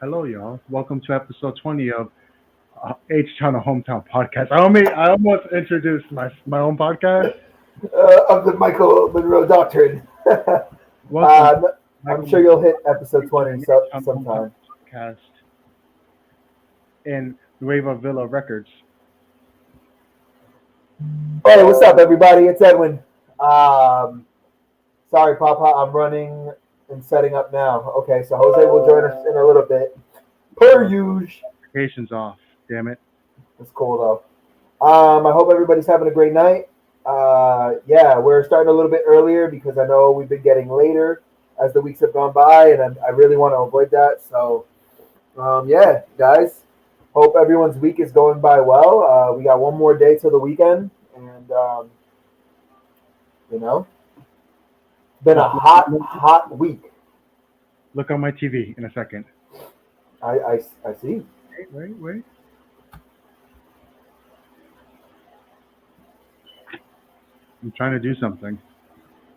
Hello, y'all. Welcome to episode 20 of H Town a Hometown Podcast. I almost introduced my own podcast. Of the Michael Monroe Doctrine. Welcome, I'm Michael sure you'll hit episode to 20 the H Town a Hometown sometime. Podcast in Nueva Villa Records. Hey, what's up, everybody? It's Edwin. Um, Sorry, Papa, I'm running and setting up now. Okay, so Jose will join us in a little bit. Per usual. Vacation's off. Damn it. It's cool, though. I hope everybody's having a great night. Yeah, we're starting a little bit earlier because I know we've been getting later as the weeks have gone by, and I really want to avoid that. So, yeah, guys, hope everyone's week is going by well. We got one more day till the weekend, and you know, been a hot week. Look on my TV in a second. I see. Wait. I'm trying to do something.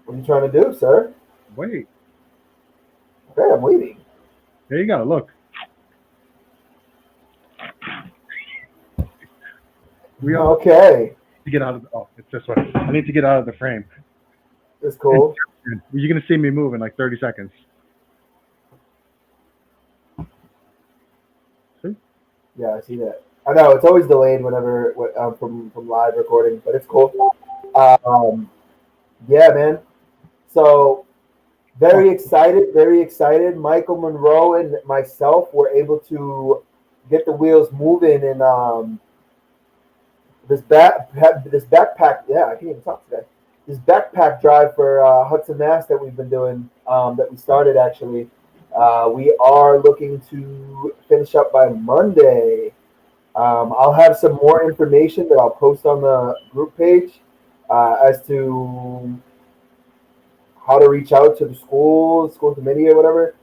What are you trying to do, sir? Wait. Okay, I'm waiting. There you go. Look. We all Okay, need to get out of. It's this way. I need to get out of the frame. it's cool. You're gonna see me move in like 30 seconds. See? Yeah, I see that. I know it's always delayed whenever from live recording, but it's cool. Um, yeah, man. So very excited. Michael Monroe and myself were able to get the wheels moving in this backpack. Yeah, I can't even talk today. This backpack drive for Hudson Mass that we've been doing, that we started actually. We are looking to finish up by Monday. I'll have some more information that I'll post on the group page as to how to reach out to the school committee or whatever.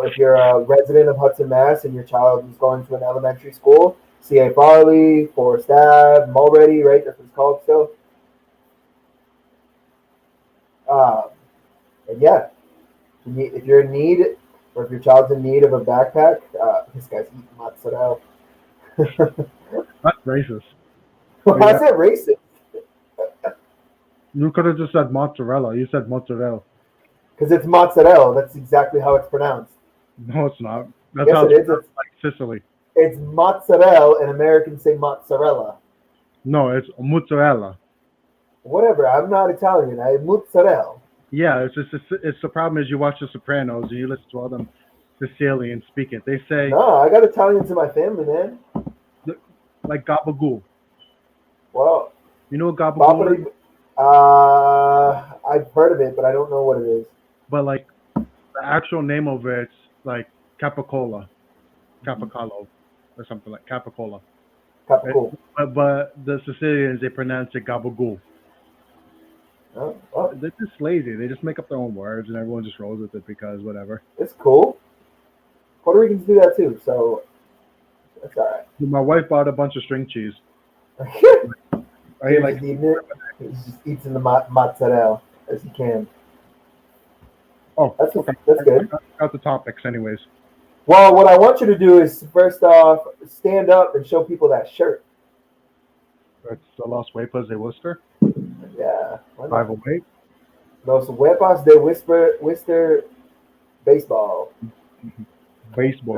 If you're a resident of Hudson, Mass, and your child is going to an elementary school, C.A. Farley, Forest Ave, Mulready, right? That's what it's called still. And yeah, if you're in need, or if your child's in need of a backpack, this guy's eating mozzarella. That's racist. Why is that racist? You could have just said mozzarella. You said mozzarella. Because it's mozzarella. That's exactly how it's pronounced. No, it's not. That's Yes, how it it's is. pronounced, like Sicily. It's mozzarella, and Americans say mozzarella. No, it's mozzarella. Whatever. I'm not Italian. I'm mozzarella. Yeah, it's the problem is you watch The Sopranos and you listen to all them Sicilians speak it. They say No, I got Italians in my family, man. like gabagool. Well, You know what gabagool is? I've heard of it, but I don't know what it is. But like the actual name of it's like capicola, capicolo, or something like capicola. Capicool. But the Sicilians they pronounce it gabagool. Oh, well, They're just lazy. They just make up their own words and everyone just rolls with it because whatever. it's cool. Puerto Ricans do that too, so that's all right. My wife bought a bunch of string cheese. I He's like just eating it. He just eats in the mozzarella as he can. That's okay. good. I got the topics anyways. Well, what I want you to do is first off stand up and show people that shirt. That's the Las Huepas de Worcester. Yeah. Why not? 508. Los Huepas de Worcester baseball. Baseball.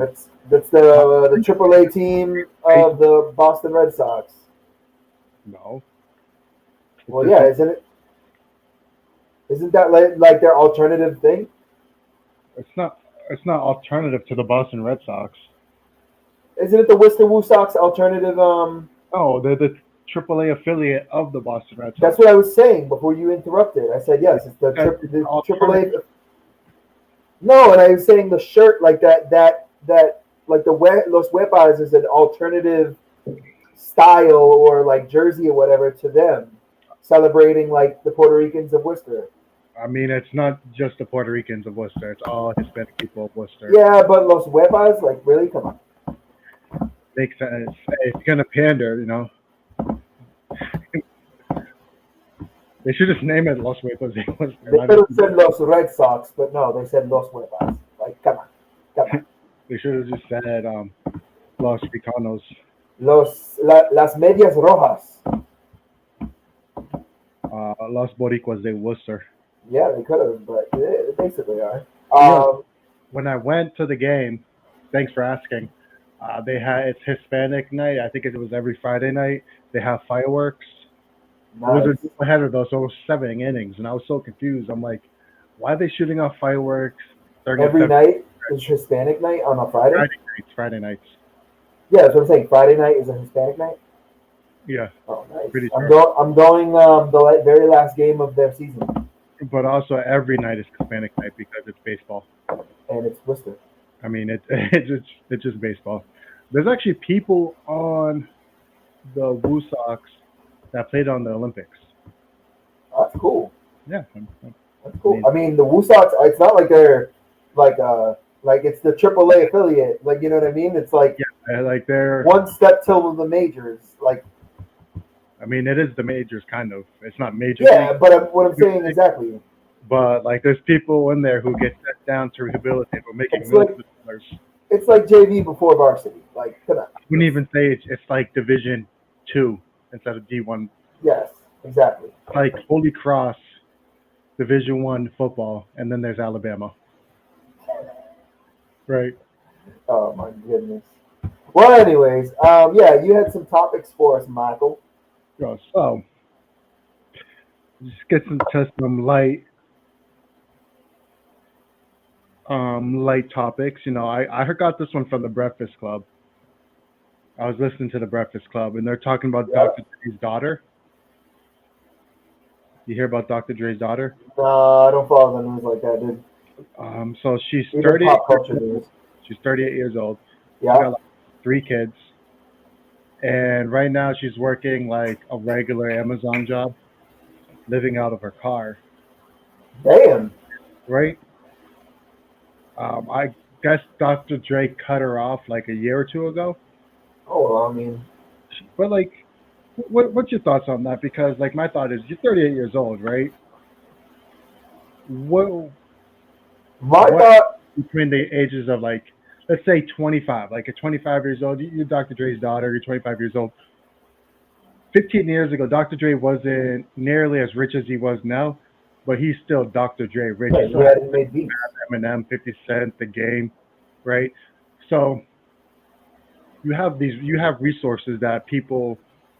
That's the AAA team of the Boston Red Sox. No. Well, yeah, isn't it? Isn't that like their alternative thing? It's not alternative to the Boston Red Sox. Isn't it the Worcester Woo Sox alternative? Oh, they're the AAA affiliate of the Boston Red Sox. That's what I was saying before you interrupted. I said yes, it's the AAA. No, and I was saying the shirt like that like Los Huepas is an alternative style or like jersey or whatever to them, celebrating like the Puerto Ricans of Worcester. I mean, it's not just the Puerto Ricans of Worcester. It's all Hispanic people of Worcester. Yeah, but Los Huepas, like really, come on. Makes sense. Hey, it's gonna pander, you know. They should just name it Los Huepas de Worcester. They could have said Los Red Sox, but no, they said Los Huepas. Like, come on. They should have just said Los Ricanos. Las Medias Rojas. Los Boricuas de Worcester. Yeah, they could have, but they basically are. Yeah. When I went to the game, thanks for asking. They had it's Hispanic night. I think it was every Friday night. They have fireworks. It was Nice. a header though, so it was 7 innings, and I was so confused. I'm like, why are they shooting off fireworks? Every night is Hispanic night on a Friday? Friday nights. Yeah, that's what I'm saying. Friday night is a Hispanic night? Yeah. Oh, nice. Pretty I'm sure. going the very last game of their season. But also every night is Hispanic night because it's baseball. And it's Worcester. I mean, it's just baseball. There's actually people on the Woo Sox that played on the Olympics. That's cool. Yeah. That's cool. I mean, the Woo Sox, it's not like they're like it's the AAA affiliate. Like, you know what I mean? It's like they're one step till the majors. Like, I mean, it is the majors kind of. It's not major. Yeah, league, but what I'm saying exactly. But like, there's people in there who get sent down to rehabilitate. We're making It's millions of dollars. It's like JV before varsity. Like, come on. I wouldn't even say it's like Division 2 instead of D1. Yes, exactly. Like Holy Cross, Division 1 football, and then there's Alabama. Right. Oh my goodness. Well, anyways, yeah, you had some topics for us, Michael. So, just get into some light topics. You know, I got this one from the Breakfast Club. I was listening to the Breakfast Club, and they're talking about Dr. Dre's daughter. You hear about Dr. Dre's daughter? No, I don't follow the news like that, dude. So she's Even 38. pop culture news. She's 38 years old. Yeah. She's got like 3 kids, and right now she's working like a regular Amazon job, living out of her car. Damn. Right. I guess Dr. Dre cut her off like a year or 2 ago. Oh, well, I mean, But like, what's your thoughts on that? Because like, my thought is, you're 38 years old, right? What thought between the ages of like, let's say 25, like at 25 years old, you're Dr. Dre's daughter, you're 25 years old. 15 years ago, Dr. Dre wasn't nearly as rich as he was now, but he's still Dr. Dre rich. he hadn't made beats. Eminem, 50 Cent, The Game, right? So you have resources that people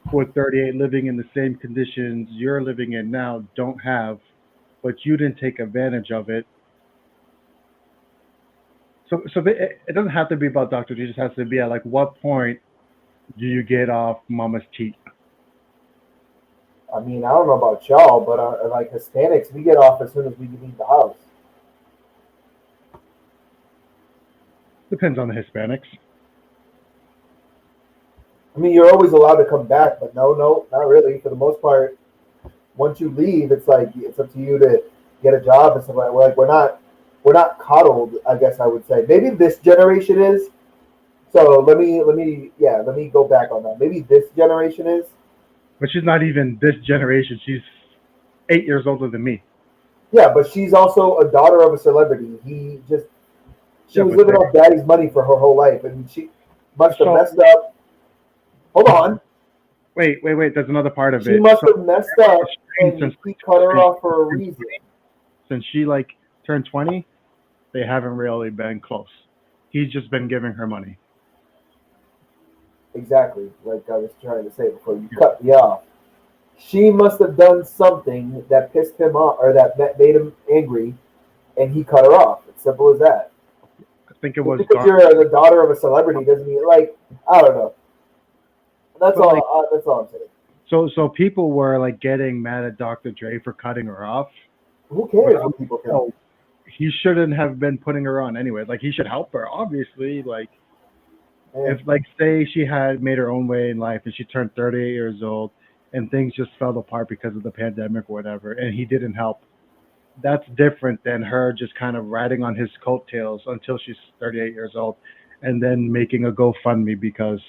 who are 38 living in the same conditions you're living in now don't have, but you didn't take advantage of it. So it doesn't have to be about Dr. Dre. It just has to be at like, what point do you get off mama's teat? I mean, I don't know about y'all, but like Hispanics, we get off as soon as we leave the house. Depends on the Hispanics. I mean, you're always allowed to come back, but no, not really. For the most part, once you leave, it's like it's up to you to get a job and stuff like that. We're not coddled, I guess I would say. Maybe this generation is. So let me go back on that. Maybe this generation is. But she's not even this generation. She's 8 years older than me. Yeah, but she's also a daughter of a celebrity. She was living off daddy's money for her whole life, and she must have messed up. Hold on. Wait. There's another part of it. She must have messed up, and he cut her off for a reason. Since she like turned 20, they haven't really been close. He's just been giving her money. Exactly, like I was trying to say before you cut me off. She must have done something that pissed him off or that made him angry, and he cut her off. It's simple as that. I think it was because you're the daughter of a celebrity doesn't mean like I don't know. That's all I'm saying. So people were like getting mad at Dr. Dre for cutting her off. Who cares what people think? He shouldn't have been putting her on anyway. Like, he should help her, obviously. Like, if like say she had made her own way in life and she turned 38 years old and things just fell apart because of the pandemic or whatever, and he didn't help, that's different than her just kind of riding on his coattails until she's 38 years old and then making a GoFundMe because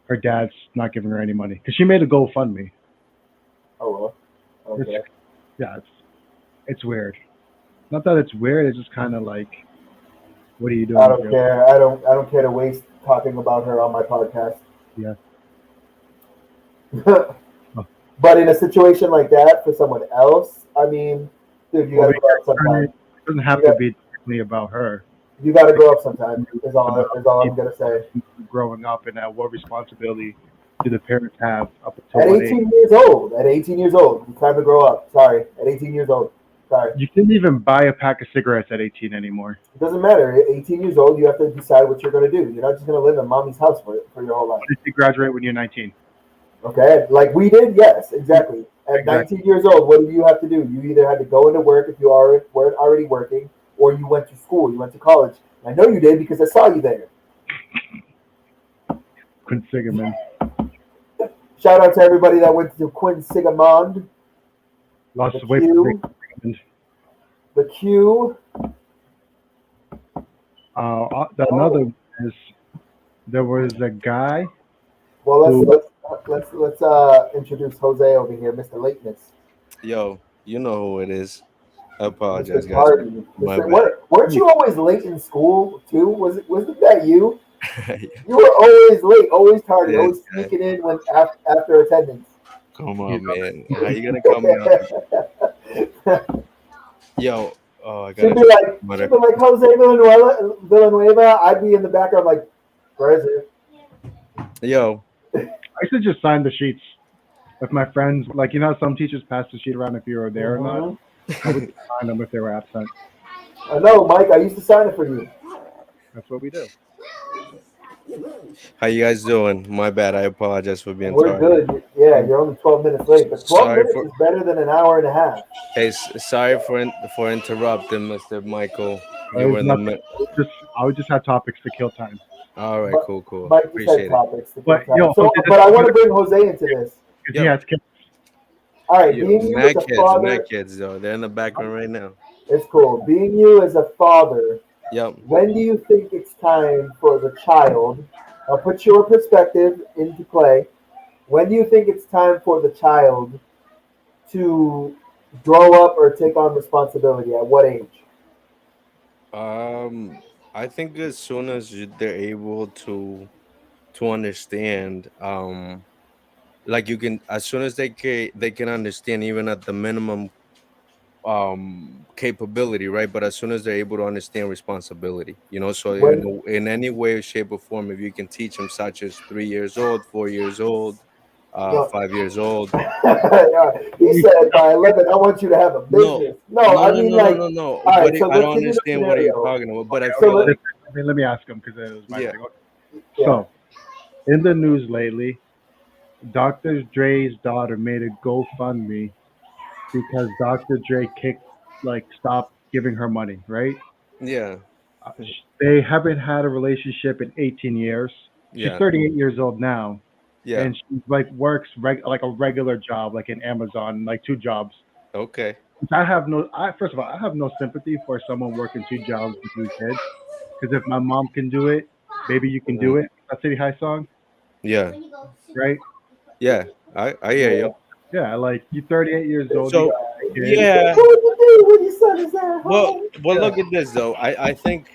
her dad's not giving her any money. Because she made a GoFundMe. Oh, well. Okay. It's weird. Not that it's weird, it's just kind of like, What are you I doing, don't Joe? care. I don't care to waste talking about her on my podcast. Yeah. Oh, But in a situation like that, for someone else, I mean, dude, you well, got to we grow up can turn it. sometime. It doesn't have You to got be directly about her. you got to It grow up can sometime. be Is all about is all I'm people gonna say. growing up and what responsibility do the parents have up until At what age. 18 years old, at 18 years old, it's time to grow up. Sorry, at 18 years old. Sorry, You can't even buy a pack of cigarettes at 18 anymore. it doesn't matter. At 18 years old, you have to decide what you're gonna do. You're not just gonna live in mommy's house for your whole life. What if you graduate when you're 19? Okay, like we did. Yes, exactly. At Exactly. 19 years old, what did you have to do? You either had to go into work if you weren't already working, or you went to school. You went to college. I know you did because I saw you there. Quinn Sigerman. Shout out to everybody that went to Quinsigamond, the Lost weight for Q, Sigerman. the Q. Another Oh, one is there was a guy well, who let's introduce Jose over here, Mr. Lateness, Yo, you know who it is. I Mr. apologize, guys. Tardy. My Mr. bad. Weren't you always late in school too? Wasn't that you? Yeah, You were always late, always tardy, this always guy. sneaking in when after attendance. Come you on, know, man. How you gonna call me out? Yo, oh, I she'd gotta be check like, my she'd be like Jose Villanueva. I'd be in the background like, where is it? Yo, I used to just sign the sheets with my friends. Like, you know, how some teachers pass the sheet around if you were there or not. Hmm. I would just sign them if they were absent. I know, Mike. I used to sign it for you. That's what we do. how you guys doing? My bad. I apologize for being We're tardy. good. Yeah, you're only 12 minutes late, but 12 Sorry minutes for is better than an hour and a half. hey, sorry for interrupting, Mr. Michael. You There's were in the nothing. mid. I would just have topics to kill time. All right, But cool. Mike just had Appreciate it. topics to kill But time. yo, So, Jose but I want to doesn't bring Jose into this. because he Yo, has kids. All right, yo, being you as a mad father, kids though. They're in the background right now. it's cool. Being you as a father, Yep. when do you think it's time for the child? I'll put your perspective into play. When do you think it's time for the child to grow up or take on responsibility? At what age? Um, I think as soon as they're able to understand, like you can, as soon as they can understand, even at the minimum capability, right? But as soon as they're able to understand responsibility, so When in any way, shape, or form, if you can teach them, such as 3 years old, 4 years old, no, 5 years old. he said by 11, I want you to have a No, business. No, no, I no, mean no, no, like, no, no. all right. So I don't let's give you the understand what are you scenario. talking about, but I Okay, So feel okay. let like, Let me ask him because it was my yeah, thing. Okay. yeah. So, in the news lately, Dr. Dre's daughter made a GoFundMe because Dr. Dre stopped giving her money, right? yeah, They haven't had a relationship in 18 years. She's yeah, 38 years old now, yeah. and she works like a regular job, like in Amazon, like two jobs. Okay. Which I have no. First of all, I have no sympathy for someone working two jobs with three kids. Because if my mom can do it, maybe you can do Mhm. it. That City High song, Yeah, right? yeah. I hear Yeah. you. Yeah, like you're 38 years old, you So got a kid. yeah, What would you do when your son is at well, home? Yeah. look at this though. I think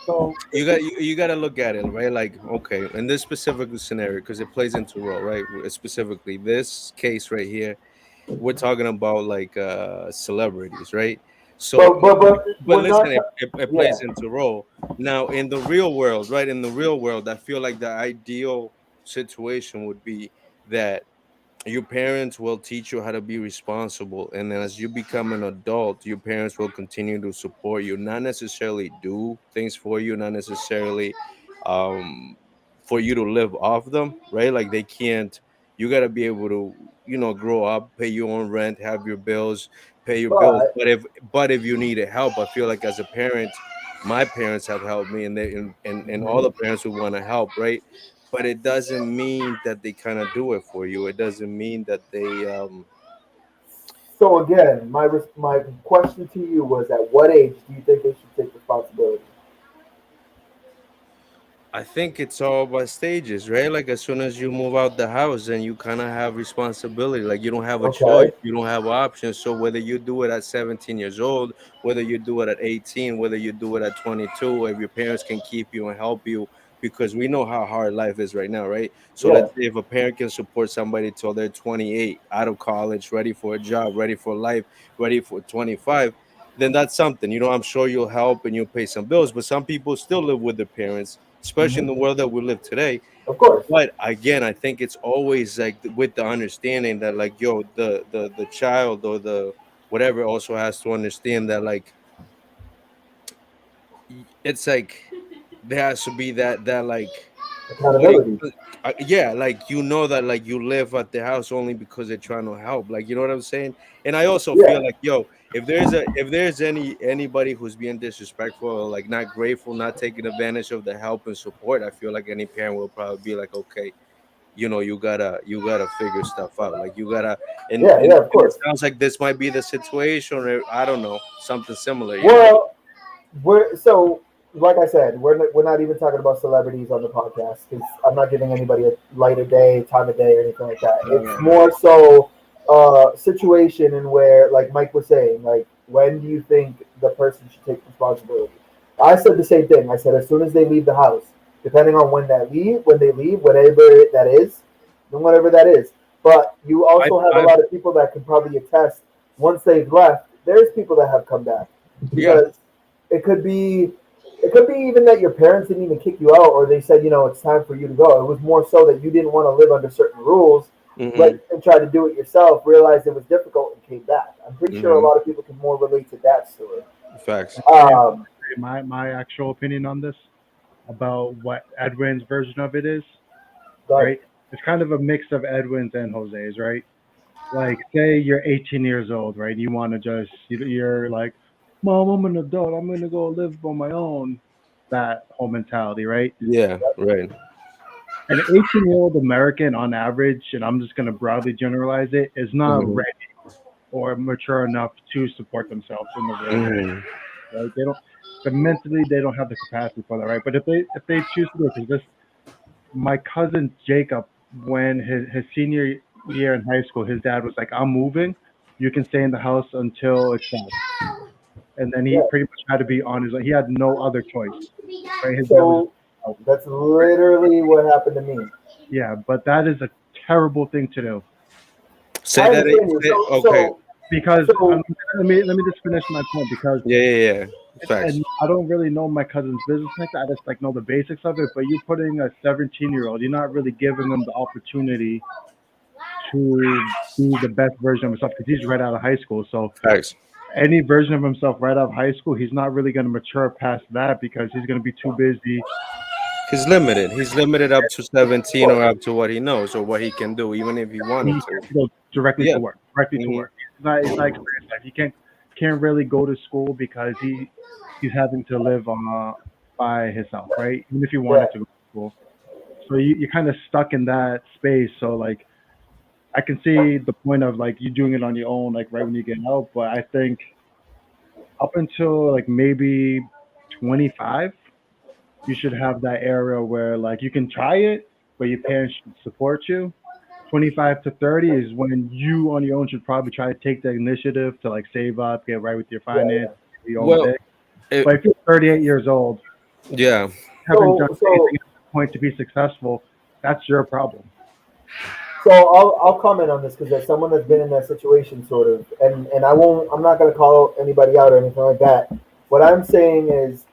So you got to look at it, right? Like, okay, in this specific scenario, because it plays into role, right? Specifically this case right here, we're talking about like celebrities, right? So But but we're listen, not. it Yeah. plays into role. Now in the real world, right? In the real world, I feel like the ideal situation would be that your parents will teach you how to be responsible, and then as you become an adult, your parents will continue to support you, not necessarily do things for you, not necessarily um for you to live off them, right? Like they can't. You got to be able to grow up, pay your own rent, have your bills, pay your bills. But But if you needed help, I feel like as a parent, my parents have helped me, and and all the parents would want to help, right? But it doesn't mean that they kind of do it for you. It doesn't mean that they so again, my question to you was, at what age do you think they should take responsibility? I think it's all by stages, right? Like as soon as you move out the house, then you kind of have responsibility. Like you don't have a choice, Okay. you don't have options. So whether you do it at 17 years old, whether you do it at 18, whether you do it at 22, if your parents can keep you and help you, because we know how hard life is right now, right? So Yeah. let's say if a parent can support somebody till they're 28, out of college, ready for a job, ready for life, ready for 25, then that's something. I'm sure you'll help and you'll pay some bills, but some people still live with their parents, especially in Hmm. the world that we live today. Of course. But again, I think it's always like with the understanding that like the child or the whatever also has to understand that like it's like there has to be that like what do Accountability. yeah, like that like you live at the house only because they're trying to help, like you know what I'm saying. And I also feel Yeah. like if there's anybody who's being disrespectful or like not grateful, not taking advantage of the help and support, I feel like any parent will probably be like, okay, you gotta figure stuff out, like you gotta and Yeah. and, Yeah. Of and it course. sounds like this might be the situation, or I don't know, something similar. Well, like I said, we're not even talking about celebrities on the podcast because I'm not giving anybody a light of day, time of day, or anything like that. Right, It's right, right. more so a situation in where, like Mike was saying, like when do you think the person should take responsibility? I said the same thing. I said as soon as they leave the house, depending on when they leave, whatever that is, then whatever that is. But you I, also have a I, lot of people that can probably attest once they've left. There's people that have come back yeah. because it could be it could be even that your parents didn't even kick you out or they said, it's time for you to go. It was more so that you didn't want to live under certain rules, Hmm. like and try to do it yourself, realized it was difficult and came back. I'm pretty sure a Hmm. lot of people can more relate to that story. Facts. And Um, my actual opinion on this about what Edwin's version of it is, but right? It's kind of a mix of Edwin's and Jose's, right? Like, say you're 18 years old, right? You want to just, you're like, Mom, I'm an adult. I'm going to go live on my own. That whole mentality, right? Yeah, right. An 18-year-old American on average, and I'm just going to broadly generalize it, is not Hmm. ready or mature enough to support themselves in the real world, Hmm. right? They don't, but mentally they don't have the capacity for that, right? But if they choose to do it, because this my cousin Jacob, when his senior year in high school, his dad was like, "I'm moving. You can stay in the house until it's done." And then he yeah, pretty much had to be on his own. He had no other choice, right? His dad was so out, that's right? literally what happened to me. Yeah, but that is a terrible thing to do Say I that. understand you. Okay. because So let me just finish my point because Yeah, yeah, yeah. Facts. and I don't really know my cousin's business like that. I just like know the basics of it. But you're putting a 17-year-old, you're not really giving them the opportunity to be the best version of himself because he's right out of high school. So Facts. any version of himself right out of high school, he's not really going to mature past that because he's going to be too busy. He's limited. He's limited up to of 17 course, or up to what he knows or what he can do, even if he He wanted has to. to go directly Yeah. to work, directly to Hmm. work. He's not experienced life. He can't really go to school because he's having to live by himself, right? Even if he yeah. wanted to go to school, so you're kind of stuck in that space. So like I can see the point of like you doing it on your own, like right when you get out. But I think up until like maybe 25, you should have that area where like you can try it, but your parents should support you. 25 to 30 is when you on your own should probably try to take the initiative to like save up, get right with your Yeah, finance, yeah. do your own Well, thing. it, But if you're 38 years old, yeah. haven't done So anything at this point to be successful, that's your problem. I'll comment on this because as someone that's been in that situation, sort of, and I'm not gonna call anybody out or anything like that. What I'm saying is,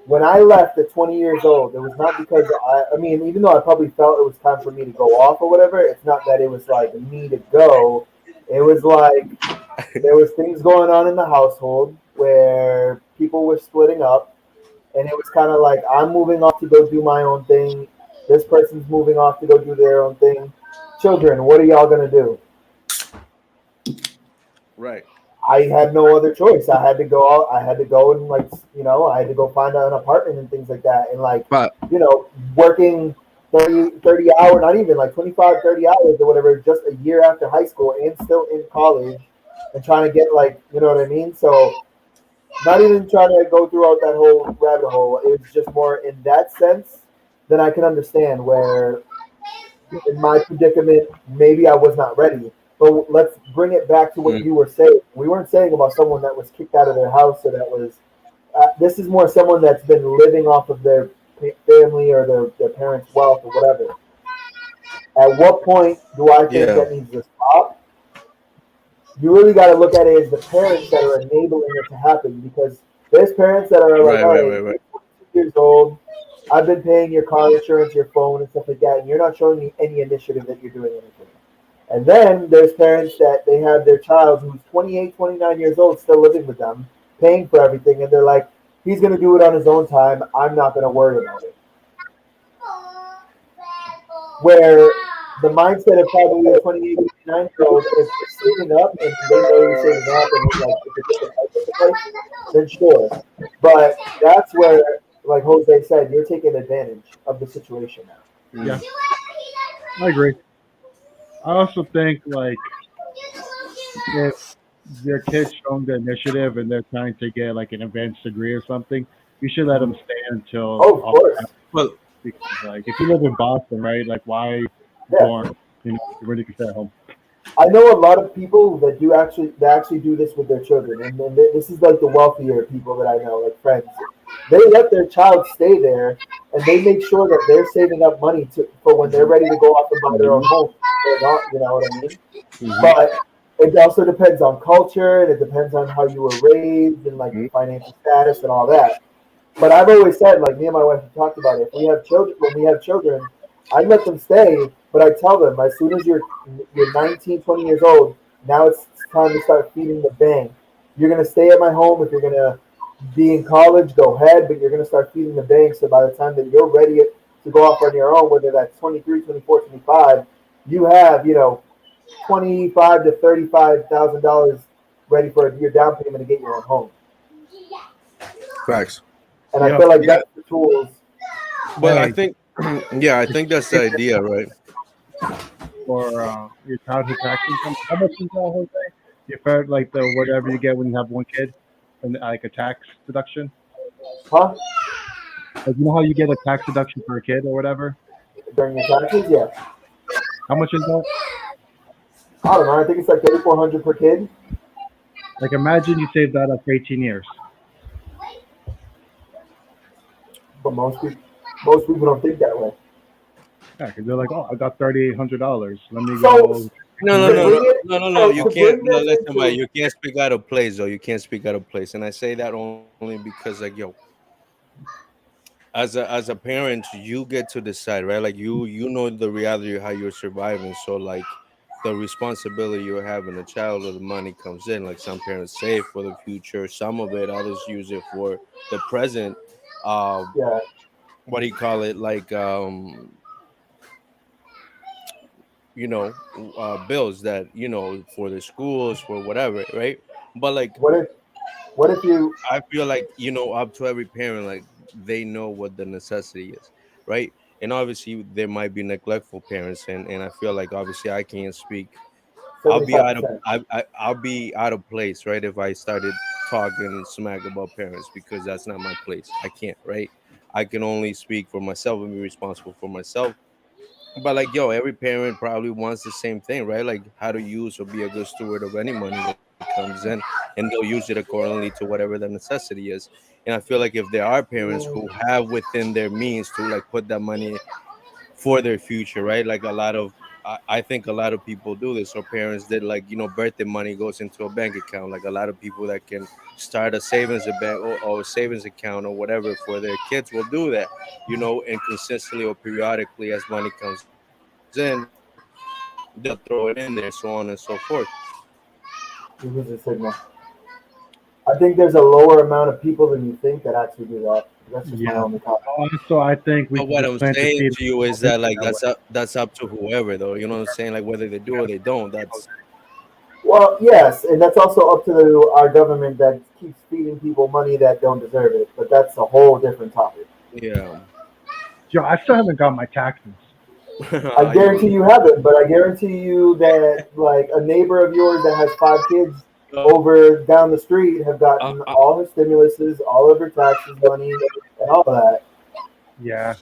when I left at 20 years old, it was not because I mean, even though I probably felt it was time for me to go off or whatever, it's not that it was like me to go. It was like there was things going on in the household where people were splitting up, and it was kind of like I'm moving off to go do my own thing. This person's moving off to go do their own thing. Children, what are y'all gonna do? Right. I had no other choice. I had to go out. I had to go and I had to go find an apartment and things like that. And But working 30 hours, not even like 25, 30 hours or whatever, just a year after high school and still in college and trying to get you know what I mean? So not even trying to go throughout that whole rabbit hole. It was just more in that sense. then I can understand where in my predicament, maybe I was not ready. But let's bring it back to what you were saying. We weren't saying about someone that was kicked out of their house or that was. This is more someone that's been living off of their family or their parents' wealth or whatever. At what point do I think that needs to stop? You really got to look at it as the parents that are enabling it to happen, because there's parents that are like, all right, right. 22 years old, I've been paying your car insurance, your phone, and stuff like that, and you're not showing me any initiative that you're doing anything. And then there's parents that they have their child who's 28, 29 years old still living with them, paying for everything, and they're like, he's going to do it on his own time. I'm not going to worry about it. Where the mindset of probably a 28, 29-year-old is saving up, and they know he's saving up, and he's like, if it's a different place, then sure. But that's where, like Jose said, you're taking advantage of the situation now. Yeah, I agree. I also think like if your kid's showing the initiative and they're trying to get like an advanced degree or something, you should let them stay until. Oh, of course. Well, Because, like if you live in Boston, right? Like why born? You know, you really can stay at home. I know a lot of people that actually do this with their children, and then this is like the wealthier people that I know, like friends. They let their child stay there, and they make sure that they're saving up money for when they're ready to go off and buy their own home. They're not, you know what I mean? Mhm. But it also depends on culture, and it depends on how you were raised and like financial status and all that. But I've always said, like me and my wife have talked about it. If we have children, when we have children, I let them stay, but I tell them as soon as you're 19, 20 years old, now it's time to start feeding the bank. You're gonna stay at my home. If you're gonna be in college, go ahead, but you're gonna start feeding the bank. So by the time that you're ready to go off on your own, whether that's 23, 24, 25, you have, you know, $25 to $35,000 ready for your down payment to get your own home. Facts. And I Yeah. feel like that's the tools. But I Hey, think, yeah, I think that's the idea, right? for your childhood tax income. How much is that, Jose? You felt like the whatever you get when you have one kid, and like a tax deduction. Huh? Like you know how you get a tax deduction for a kid or whatever. During your taxes? Yeah. How much is that? I don't know. I think it's like 3,400 per kid. Like imagine you save that up for 18 years. But most people don't think that way. Yeah, because they're like, oh, I got $3,800. Let me So go. No. You to can't. bring No, this listen, into, but you can't speak out of place, though. You can't speak out of place, and I say that only because, like, yo, as a parent, you get to decide, right? Like, you know the reality of how you're surviving. So, like, the responsibility you're having a child or the money comes in. Like, some parents save for the future, some of it, others use it for the present. Um, yeah. what do you call it? Like, you know, bills that, for the schools, for whatever, right? But like, What if you? I feel like, up to every parent, like, they know what the necessity is, right? And obviously there might be neglectful parents, and I feel like obviously I can't speak. I'll be out of 75%. I'll be out of place, right, if I started talking smack about parents, because that's not my place. I can't, right? I can only speak for myself and be responsible for myself. But like, yo, every parent probably wants the same thing, right? Like, how to use or be a good steward of any money that comes in, and they'll use it accordingly to whatever the necessity is. And I feel like if there are parents who have within their means to like put that money for their future, right? Like a lot of, I think a lot of people do this, or parents that, like, birthday money goes into a bank account. Like a lot of people that can start a savings a bank, or savings account or whatever for their kids will do that, and consistently or periodically as money comes in, they'll throw it in there, so on and so forth. You lose the signal. I think there's a lower amount of people than you think that actually do that. That's just my Yeah. only comment. Also, I think we But can what just I'm plant the saying seed to you is that that, like, way. that's up to whoever, though. You know what I'm saying? Like, whether they do or they don't. That's Well, yes, and that's also up to our government that keeps feeding people money that don't deserve it. But that's a whole different topic. yeah. Yo, I still haven't got my taxes. I guarantee you haven't, but I guarantee you that like a neighbor of yours that has 5 kids over down the street have Uh, gotten uh, all her stimuluses, all of her taxes money, and all of that. Yeah.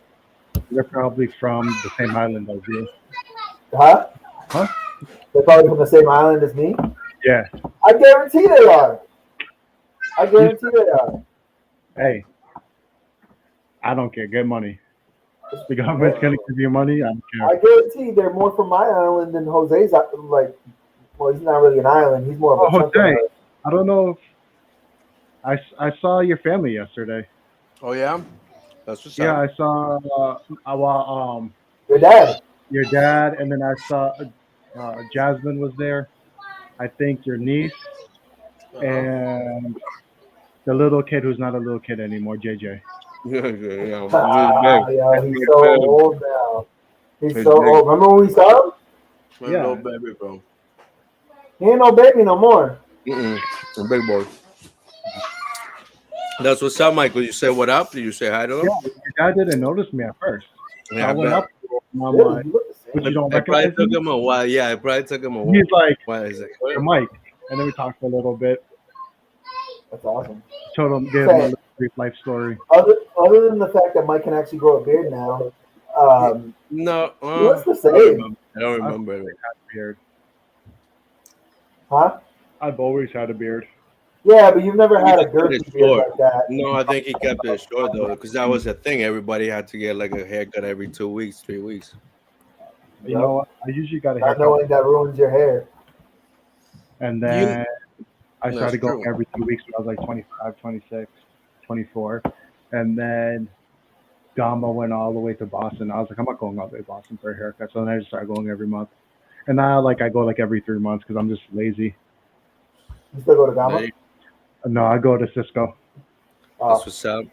They're probably from the same island as you. Huh? Huh? They're probably from the same island as me. Yeah. I guarantee they are. I guarantee they are. Hey, I don't care. Get money. The government's gonna give you money. I don't I care. guarantee they're more from my island than Jose's. Like, well, he's not really an island. He's more of Oh, a chunk of Jose, Earth. I don't know if I saw your family yesterday. Oh yeah, that's what's Yeah, up. I saw Your dad. your dad, and then I saw Jasmine was there. I think your niece Uh-huh. and the little kid who's not a little kid anymore, JJ. Yeah, yeah, he's big. Yeah, he's He's so big. old now. He's He's so big. old. Remember when we saw him? He's a little Yeah, baby, bro. He ain't no baby no more. Mm-mm. A big boy. That's what's up, Michael. You say what up? Did you say hi to yeah. him? Your dad didn't notice me at first, so Yeah, I I went bet. up to him and I'm Really, like, you look the "But same. you don't It probably recognize took me?" him a while. Yeah, it probably took him a He's like, while. He's like, "You're what? Mike," and then we talked a little bit. That's awesome. Told him, gave him a Say, little brief life story. other than the fact that Mike can actually grow a beard now, No, he looks the I don't same. remember. I don't I've remember. always had a beard. Huh? I've always had a beard. Yeah, but you've never had a He kept it girthy beard short. like that. No, I think he kept it short though, because that was the thing. Everybody had to get like a haircut every 2 weeks, 3 weeks. You know Yep. what? I usually got a Not haircut, knowing that ruins your hair. and You, then I that's started going true. every 2 weeks when I was like 25, 26, 24. And then Gama went all the way to Boston. I was like, I'm not going all the way to Boston for a haircut. So then I just started going every month. And now, like, I go like every 3 months because I'm just lazy. You still go to Gama? Hey, No, I go to Cisco. that's Oh, what's up.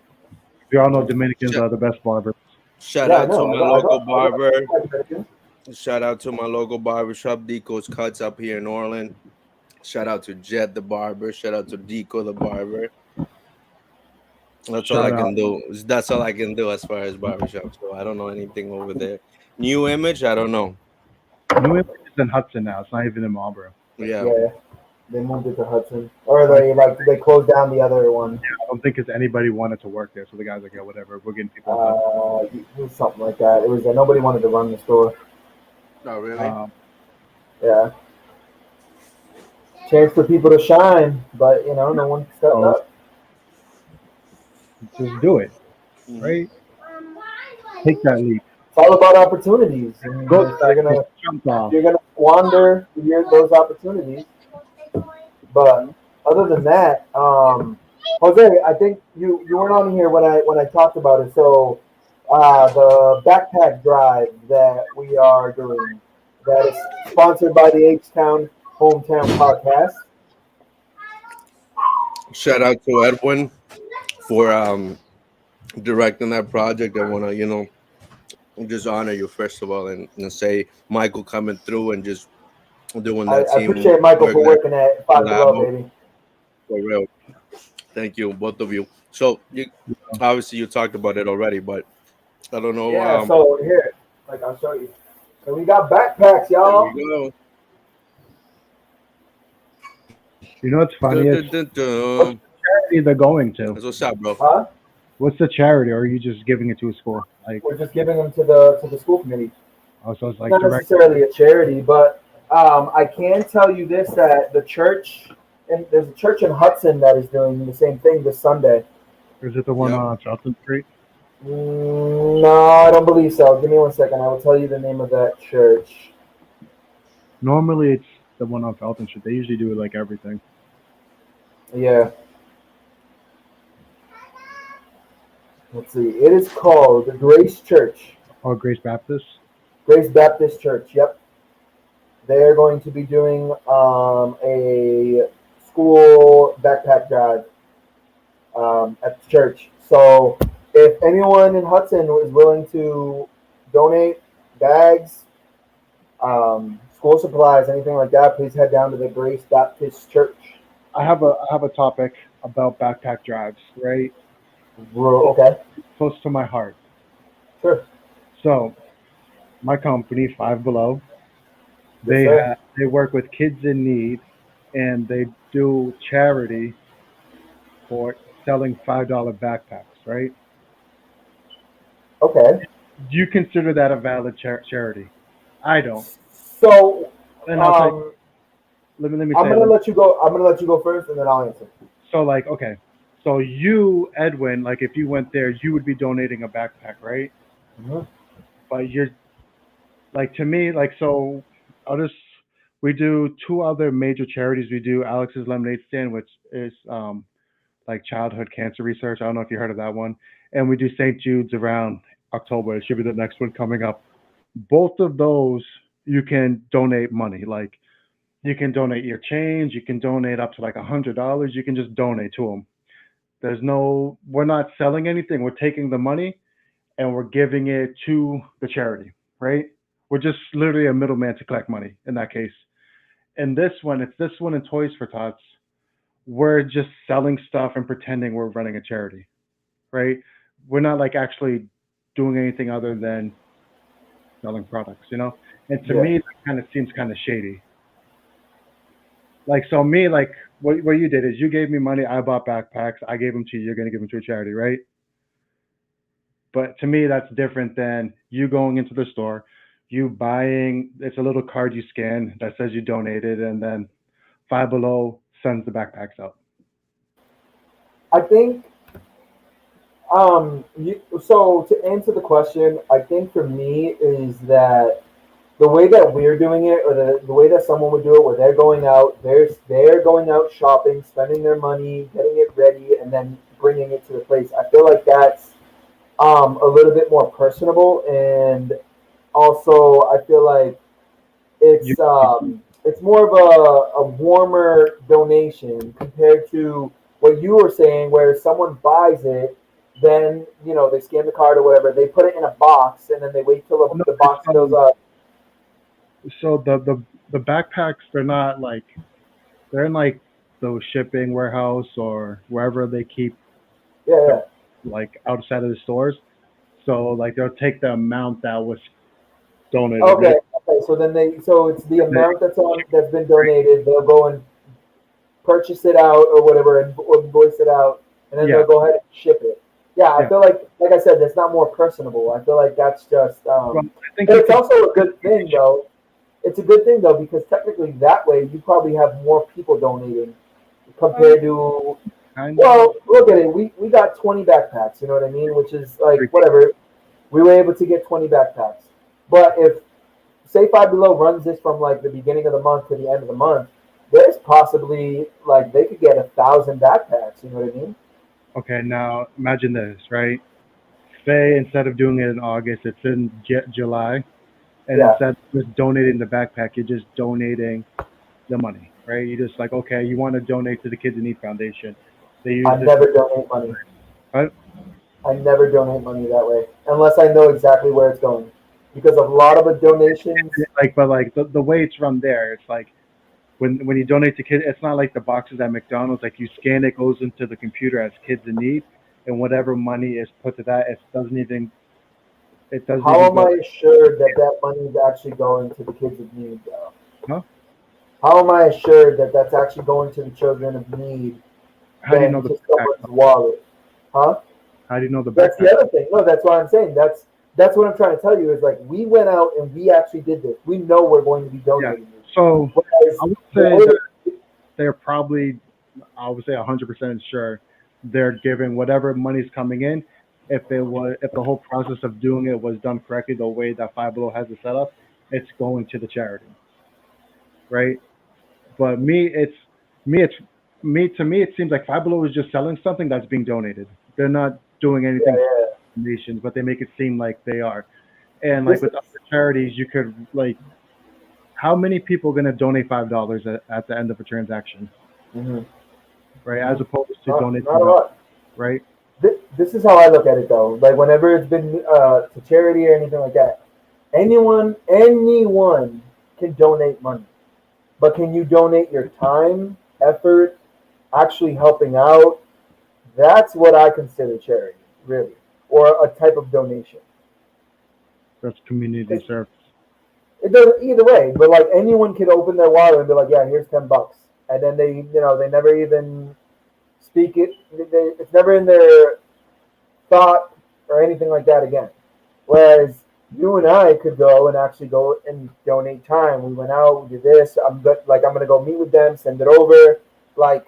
We all know Dominicans Sh- are the best barbers. Shout yeah, I out to know. my local barber. I go. Shout out to my local barbershop, Deco's Cuts up here in Orland. Shout out to Jet the barber. Shout out to Deco the barber. That's all Shout I out. can do. That's all I can do as far as barbershop. So I don't know anything over there. New image, I don't know. New England is in Hudson now. It's not even in Marlboro. Yeah. Yeah, they moved it to Hudson, or I they closed down the other one. don't think it's anybody wanted to work there. So the guy's like, yeah, whatever. We're getting people in Hudson. It was something like that. It was nobody wanted to run the store. Oh really? Yeah, chance for people to shine, but no one stepped Oh. up. Just do it, Mhm. right? Take that leap. It's all about opportunities. And Go if you're gonna jump off. squander those opportunities. But other than that, Jose, I think you weren't on here when I talked about it. So the backpack drive that we are doing, that is sponsored by the H-Town Hometown Podcast. Shout out to Edwin for directing that project. I want to just honor you first of all and say Michael coming through and just doing I that team appreciate Michael for work working at Five Below, Labo. baby. for real. Thank you, both of you. So you obviously you talked about it already, but I don't know. Yeah, so here, I'll show you. So we got backpacks, There y'all. we go. You know what's funny? Dun, It's dun, dun, dun. charity they're going to. That's what's up, bro. Huh? What's the charity, or are you just giving it to a school? Like, We're just giving them to the school committee. also, it's like Not direct. necessarily a charity, but I can tell you this: that the church, and there's a church in Hudson that is doing the same thing this Sunday. Is it the one Yep. on Charlton Street? No, I don't believe so. Give me 1 second. I will tell you the name of that church. Normally, it's the one on Felton Street. They usually do like everything. Yeah. Let's see. It is called Grace Church. Or Grace Baptist. Grace Baptist Church. Yep. They're going to be doing a school backpack drive at the church. So if anyone in Hudson is willing to donate bags, school supplies, anything like that, please head down to the Grace Baptist Church. I have a topic about backpack drives, right? Okay. Close to my heart. Sure. So, my company, Five Below, Yes, sir. they work with kids in need, and they do charity for selling $5 backpacks, right? Okay. Do you consider that a valid charity? I don't. So And I'll tell you. um, Let me I'm say. gonna let you go. I'm gonna let you go first, and then I'll answer. So like, okay. So you, Edwin, like if you went there, you would be donating a backpack, right? Mhm. But you're like to me, like so. I'll just we do two other major charities. We do Alex's Lemonade Stand, which is like childhood cancer research. I don't know if you heard of that one. And we do St. Jude's around October. It should be the next one coming up. Both of those you can donate money. Like you can donate your change. You can donate up to like $100. You can just donate to them. We're not selling anything. We're taking the money and we're giving it to the charity, right? We're just literally a middleman to collect money in that case. And this one, it's this one in Toys for Tots. We're just selling stuff and pretending we're running a charity, right? We're not like actually doing anything other than selling products, you know? And to Yeah. me, that kind of seems kind of shady. Like, so me, like, what you did is you gave me money, I bought backpacks, I gave them to you, you're going to give them to a charity, right? But to me, that's different than you going into the store, you buying, it's a little card you scan that says you donated, and then Five Below sends the backpacks out. I think so to answer the question, I think for me is that the way that we're doing it, or the way that someone would do it, where they're going out shopping, spending their money, getting it ready, and then bringing it to the place. I feel like that's a little bit more personable, and also I feel like You, it's more of a warmer donation compared to what you were saying, where someone buys it, then they scan the card or whatever, they put it in a box, and then they wait till no, the it's, box fills up. so the backpacks, they're not like, they're in like the shipping warehouse or wherever they keep Yeah, the, yeah. like outside of the stores. So like they'll take the amount that was donated. Okay, okay. So it's the They, amount that's been donated. They'll go and purchase it out or whatever, and or invoice it out, and then yeah. they'll go ahead and ship it. Yeah, I Yeah. feel like I said, that's not more personable. I feel like that's just, Well, I think but you it's could also a good thing though. It's a good thing though, because technically that way you probably have more people donating compared to, kind of. well, look at it. We got 20 backpacks. You know what I mean? Which is like whatever. We were able to get 20 backpacks. But if say Five Below runs this from like the beginning of the month to the end of the month, there's possibly like they could get 1,000 backpacks. You know what I mean? Okay, now imagine this, right? Say instead of doing it in August, it's in July, and Yeah. instead of just donating the backpack, you're just donating the money, right? You just like, okay, you want to donate to the Kids in Need Foundation. They use I this, never donate money. right? I never donate money that way unless I know exactly where it's going, because a lot of the donations. Like, but like the way it's run there, it's like when you donate to kids, it's not like the boxes at McDonald's. Like you scan it, goes into the computer as Kids in Need, and whatever money is put to that, it doesn't How even am go. I assured that that money is actually going to the kids of need, though? Huh? How am I assured that that's actually going to the children of need How do you know than the to backpack? someone's wallet? Huh? How do you know the That's backpack? the other thing. No, that's what I'm saying. That's what I'm trying to tell you is like we went out and we actually did this. We know we're going to be Yeah. donating this. So Whereas I would the say way that that, they're probably, I would say 100% sure they're giving whatever money's coming in. If the whole process of doing it was done correctly, the way that Five Below has it set up, it's going to the charity, right? But me, it's me to me. It seems like Five Below is just selling something that's being donated. They're not doing yeah, anything yeah. for donations, but they make it seem like they are. And like This with is other charities, you could like, how many people are going to donate $5 at the end of a transaction, mhm, right? As mhm. opposed to donating Not a $1, lot. right? This is how I look at it though. Like whenever it's been to charity or anything like that, anyone can donate money. But can you donate your time, effort, actually helping out? That's what I consider charity, really, or a type of donation. That's community 'Cause service. it doesn't either way, but like anyone could open their wallet and be like, "Yeah, here's $10," and then they never even speak it. It's never in their thought or anything like that again. Whereas you and I could go and actually go and donate time. We went out, we did this. I'm gonna go meet with them, send it over. Like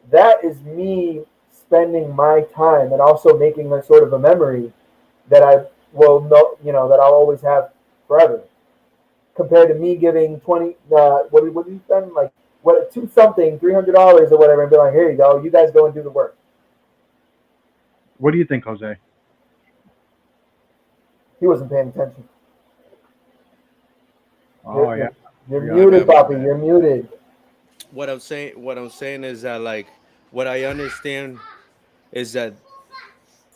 that is me spending my time and also making a sort of a memory that I will know, that I'll always have forever. Compared to me giving 20, what do you spend? Like what two something, $300 or whatever, and be like, here you go, you guys go and do the work. What do you think, Jose? He wasn't paying attention. Oh yeah, You're forgot. muted, Poppy. You're muted. What I'm saying is that, like, what I understand is that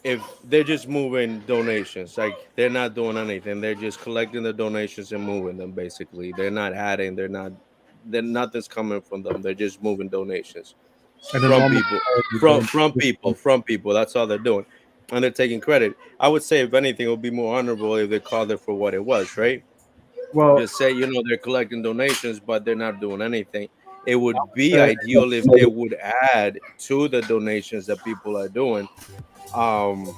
if they're just moving donations, like they're not doing anything, they're just collecting the donations and moving them. Basically, they're not adding, then nothing's coming from them. They're just moving donations And the from normal people, charity from don't from people, from people. That's all they're doing, and they're taking credit. I would say, if anything, it would be more honorable if they called it for what it was, right? well, Just say, they're collecting donations, but they're not doing anything. It would be uh, ideal if they would add to the donations that people are doing. Um,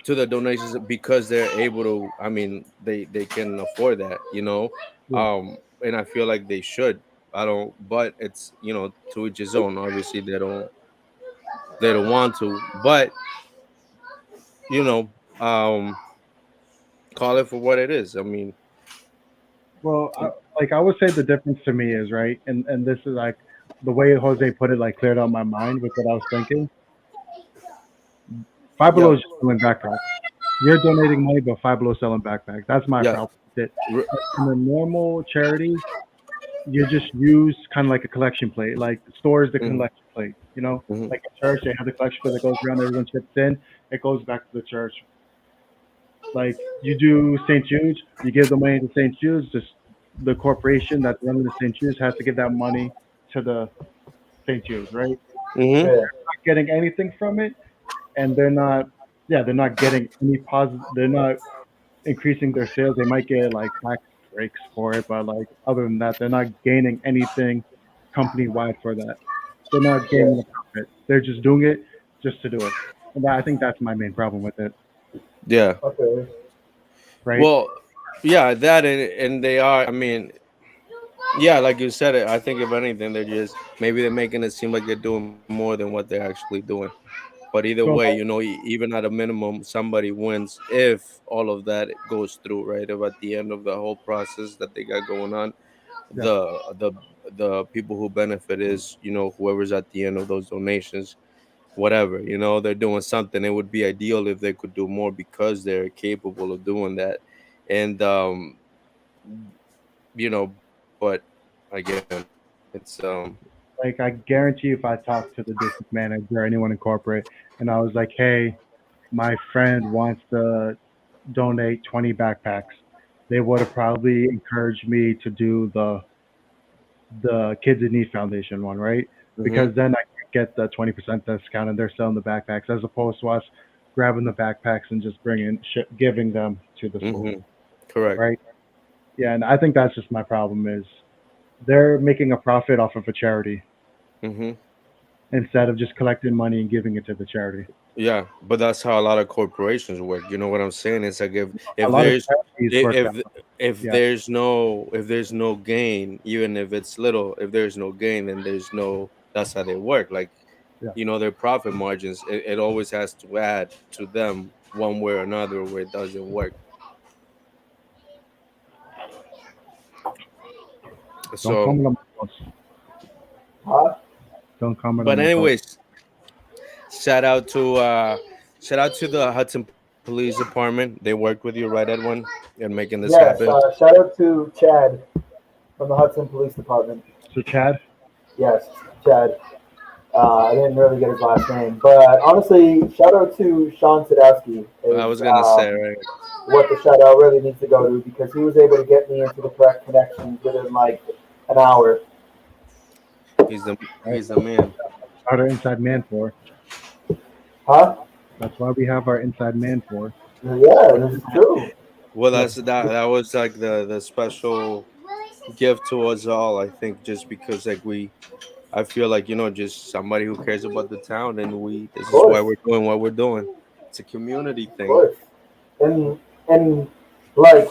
to the donations, because they're able to, I mean, they can afford that, yeah. and I feel like they should. I don't, but it's, to each his own. Obviously they don't want to, but you know um call it for what it is. I mean, Well, I would say the difference to me is right, and this is like the way Jose put it, like cleared out my mind with what I was thinking. Five Below yeah, is just selling backpacks. You're donating money, but Five Below selling backpacks. That's my yeah. problem with it. r- In a normal charity, you just use kind of like a collection plate. Like the store is the mhm, collection plate. You know, mhm, like a church, they have the collection plate that goes around. Everyone chips in. It goes back to the church. Like you do St. Jude's, you give the money to St. Jude's. Just the corporation that's running the St. Jude's has to give that money to the St. Jude's, right? mhm, Yeah. Not getting anything from it, and they're not. Yeah, they're not getting any positive. They're not increasing their sales. They might get like tax breaks for it, but like other than that, they're not gaining anything company wide for that. They're not Yeah. gaining a profit. They're just doing it just to do it. And I think that's my main problem with it, yeah. Okay. right? Well, yeah, that, and they are, I mean, yeah, like you said it. I think if anything, they're just, maybe they're making it seem like they're doing more than what they're actually doing. But either Well, way, even at a minimum, somebody wins if all of that goes through, right? If at the end of the whole process that they got going on, yeah, the people who benefit is, whoever's at the end of those donations, whatever, they're doing something. It would be ideal if they could do more, because they're capable of doing that. And you know, but again, it's like I guarantee if I talked to the district manager or anyone in corporate and I was like, hey, my friend wants to donate 20 backpacks, they would have probably encouraged me to do the Kids in Need Foundation one, right? mhm, Because then I could get the 20% discount and they're selling the backpacks as opposed to us grabbing the backpacks and just giving them to the school, mhm, correct. right? Yeah, and I think that's just my problem is they're making a profit off of a charity Mhm. instead of just collecting money and giving it to the charity. Yeah, but that's how a lot of corporations work. You know what I'm saying? It's like, if A if lot of there's charities if work that. if if Yeah, there's no gain, even if it's little, if there's no gain, then there's no. That's how they work. Like, yeah. their profit margins. It always has to add to them one way or another, where it doesn't work. Don't So, comment on my post. Huh? Don't comment on but my post. anyways, shout out to uh shout out to the Hudson Police Department. They worked with you, right, Edwin, and making this Yes. happen. Shout out to Chad from the Hudson Police Department. So Chad, Yes, Chad. I didn't really get his last name, but honestly, shout out to Sean Sadowski I is was gonna say, right. what the shout out really needs to go to because he was able to get me into the correct connections within like an hour. He's the right? he's the man. Our inside man for. Huh? That's why we have our inside man for. Yeah, this is true. Well, Yeah. that was like the special gift to us all. I think, just because, like, I feel like, just somebody who cares about the town, and this Of is why course. we're doing what we're doing. It's a community Of thing. course. And like,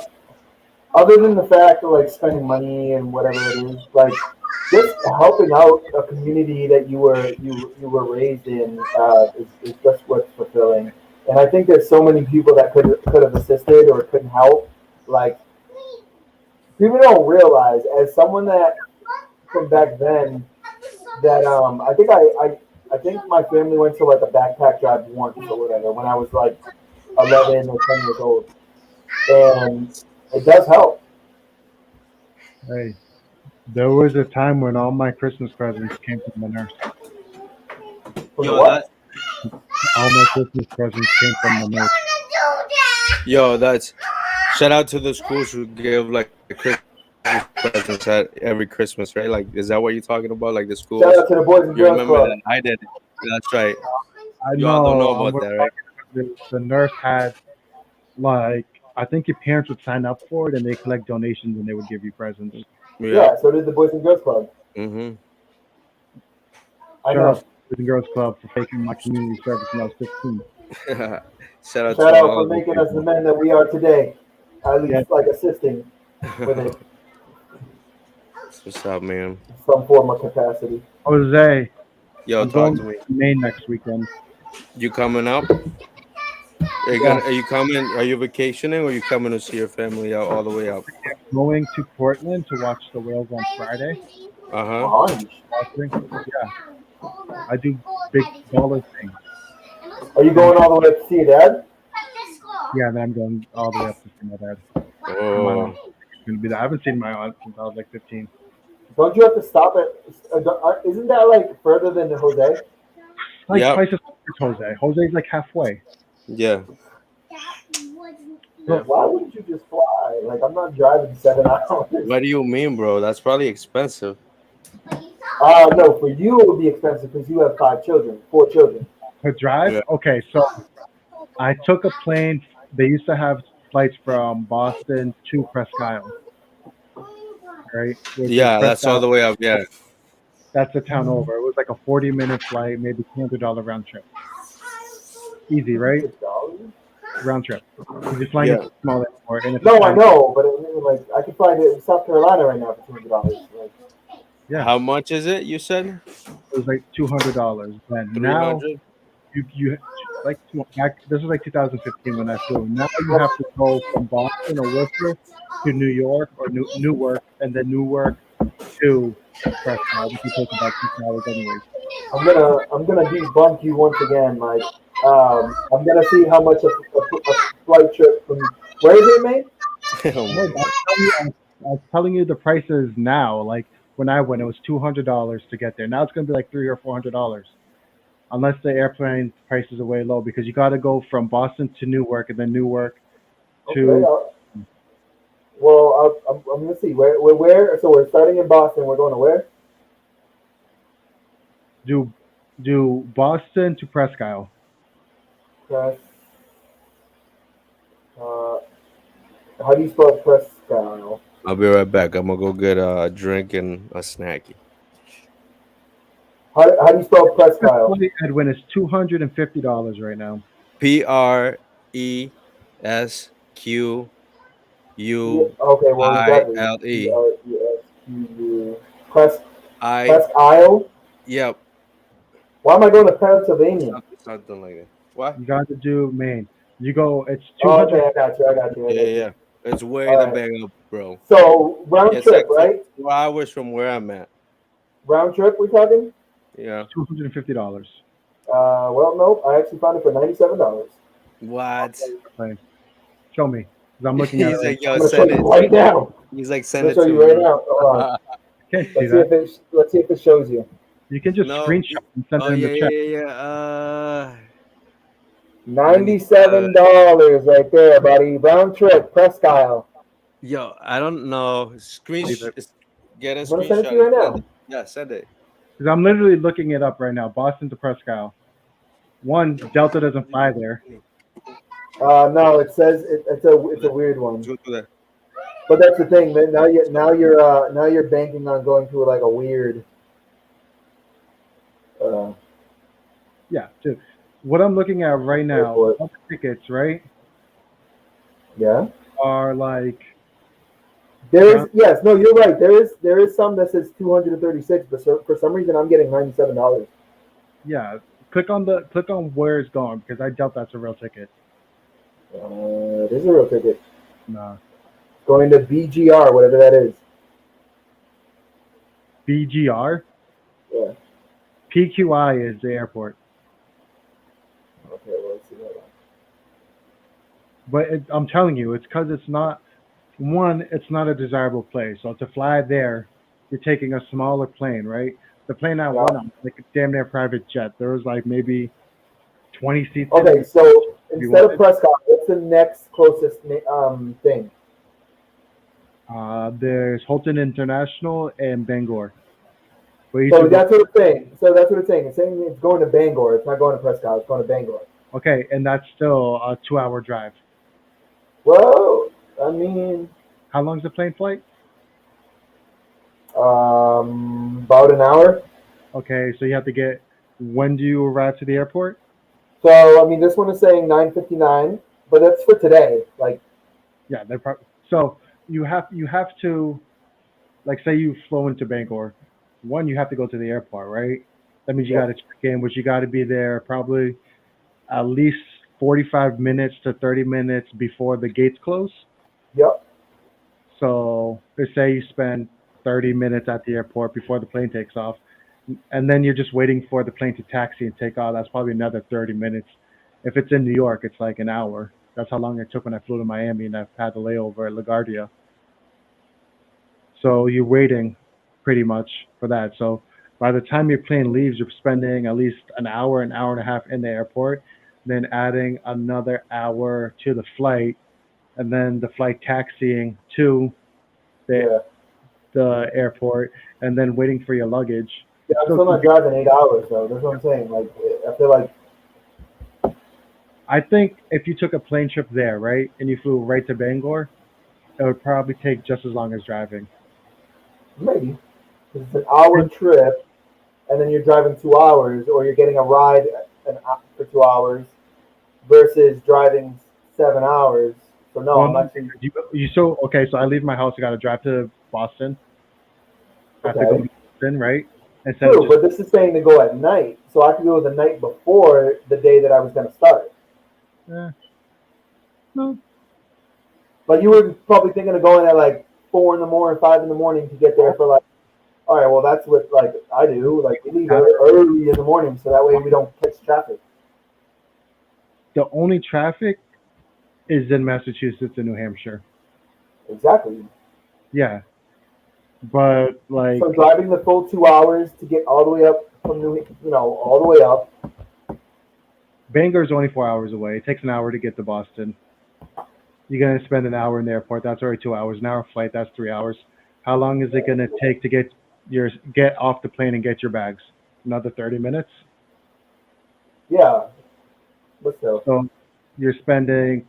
other than the fact of like spending money and whatever it is, like just helping out a community that you were raised in is just what's fulfilling. And I think there's so many people that could have assisted or couldn't help. Like people don't realize, as someone that from back then, that I think my family went to like a backpack drive once or whatever when I was like 11 or 10 years old, and it does help. Hey, there was a time when all my Christmas presents came from the nurse. From the Yo, what? All my Christmas presents came from the nurse. that's shout out to the schools who give like Christmas presents at every Christmas, right? Like, is that what you're talking about? Like the schools? Shout out to the Boys and You Girls remember Club. that? I did. That's right. I You all don't know know. about that, right? The nurse had like I think your parents would sign up for it and they collect donations and they would give you presents. Yeah. Yeah, so did the Boys and Girls Club. Mm-hmm. I Shout know. out to the Boys and Girls Club for taking my community service when I was 15. Shout out Shout to out all for of the making us the people. men that we are today. At least Yeah. like assisting with it What's up, man? in some form of capacity. Jose, Yo, I'm talk going to me. to Maine next weekend. You coming up? Yeah. Are you coming? Are you vacationing, or are you coming to see your family out all the way up? Going to Portland to watch the whales on Friday. Uh huh. Orange. Yeah, I do big baller things. Are you going all the way to see your dad? Yeah, and I'm going all the way up to see my dad. My Oh, aunt's gonna be there. I haven't seen my aunt since I was like 15. Don't you have to stop at? Isn't that like further than Jose? Like Yep. twice as far as Jose. Jose's like halfway. yeah. But why wouldn't you just fly? Like I'm not driving 7 hours. What do you mean, bro? That's probably expensive. No, for you it would be expensive because you have 4 children. To drive? Yeah. Okay, so I took a plane. They used to have flights from Boston to Presque Isle, right? Which is Yeah, Presque that's all Isle. the way up. Yeah. That's the town over. It was like a 40-minute flight, maybe $200 round trip. Easy, right? $200? Round trip. You're just flying Yeah. into a small airport. And it's No, I know, but like I can fly to South Carolina right now for $200. Like, Yeah, How much is it? You said it was like $200. And three now hundred. you like this was like 2015 when I flew. Now you have to go from Boston or Worcester to New York or Newark, and then Newark to Presque Isle, which will take about 6 hours anyways. I'm gonna debunk you once again, Mike. I'm gonna see how much a flight trip from where is it, mate? Oh No, my I was telling you the prices now. Like when I went, it was $200 to get there. Now it's gonna be like $300 or $400, unless the airplane prices are way low because you got to go from Boston to Newark and then Newark Okay. to I'm gonna see where. So we're starting in Boston. We're going to where? do Boston to Presque Isle. Press. Uh, how do you spell Presque Isle? I'll be right back. I'm gonna go get a drink and a snacky. How do you spell Presque Isle? Edwin is $250 right now. PRESQUILE. Okay, well exactly. Presque Isle. Yep. Why am I going to Pennsylvania? Something like that. What? You got to do Maine. You go. It's Oh, 200. okay, I got you. Yeah. It's way All the right. bag up, bro. So round It's trip, like right? 4 hours from where I'm at. Round trip, we're talking. Yeah. $250. Well, no, I actually found it for $97. What? Plane. Show me. 'Cause I'm looking at He's it. like, I'm yo, gonna show send you it. right now. He's like, I'm send gonna it show to you right me. now. Hold on. Can't see Let's that. see if it shows you. You can just No. screenshot and send Oh it in yeah, the chat. yeah. $97 right there, buddy. Round trip, Presque Isle. Yo, I don't know. Leave Screenshot. Get a I'm gonna send it to you screenshot. right now. Send it. Yeah, send it. Because I'm literally looking it up right now. Boston to Presque Isle. One, Delta doesn't fly there. No, it says it's a weird one. Let's go to that. But that's the thing. Man, now you're banking on going to like a weird. Yeah, too. what I'm looking at right now, Airport. all the tickets, right, Yeah. are like There around, is yes, no, you're right. There is some that says 236, but for some reason I'm getting $97. yeah. Click on where it's going because I doubt that's a real ticket. It is a real ticket. Nah. Going to BGR, whatever that is. BGR? Yeah. PQI is the airport. Okay, well, let's see that. But I'm telling you, it's because it's not one. It's not a desirable place. So to fly there, you're taking a smaller plane, right? The plane I Yeah. went on, like a damn near private jet. There was like maybe 20 seats in Okay, it. so If you instead of wanted. Prescott, what's the next closest thing? There's Holton International and Bangor. But each So of those, that's what it's saying. It's saying it's going to Bangor. It's not going to Prescott. It's going to Bangor. okay, and that's still a 2 hour drive. Well, I mean, How long's the plane flight? about an hour. Okay, so you have to get. When do you arrive to the airport? So I mean, this one is saying 9:59, but that's for today. Like, Yeah, they're so you have to, like, say you flow into Bangor. One, you have to go to the airport, right? That means you got yeah, to check in, which you got to be there probably at least 45 minutes to 30 minutes before the gates close. yep, So let's say you spend 30 minutes at the airport before the plane takes off, and then you're just waiting for the plane to taxi and take off. That's probably another 30 minutes. If it's in New York, it's like an hour. That's how long it took when I flew to Miami and I've had the layover at LaGuardia. So you're waiting pretty much for that. So by the time your plane leaves, you're spending at least an hour and a half in the airport, then adding another hour to the flight, and then the flight taxiing to the yeah. the airport, and then waiting for your luggage. Yeah, I'm So still not driving 8 hours though. That's what I'm saying. Like, I feel like I think if you took a plane trip there, right, and you flew right to Bangor, it would probably take just as long as driving. maybe it's an hour trip, and then you're driving 2 hours, or you're getting a ride for 2 hours versus driving 7 hours. So no, Well, I'm no, actually you so okay. So I leave my house. I got to drive to Boston. I have to go okay. to Boston, right? Instead of True, just but this is saying to go at night, so I could go the night before the day that I was going to start. eh, no, But you were probably thinking of going at like 4 in the morning, 5 in the morning to get there for like. All right, well that's what like I do. Like we leave early in the morning, so that way we don't catch traffic. the only traffic is in Massachusetts and New Hampshire. Exactly. Yeah, but like So driving the full 2 hours to get all the way up from all the way up. Bangor's only 4 hours away. It takes an hour to get to Boston. You're gonna spend an hour in the airport. That's already 2 hours. An hour flight. That's 3 hours. How long is it gonna take to get off the plane and get your bags? Another 30 minutes. Yeah, but still. So you're spending,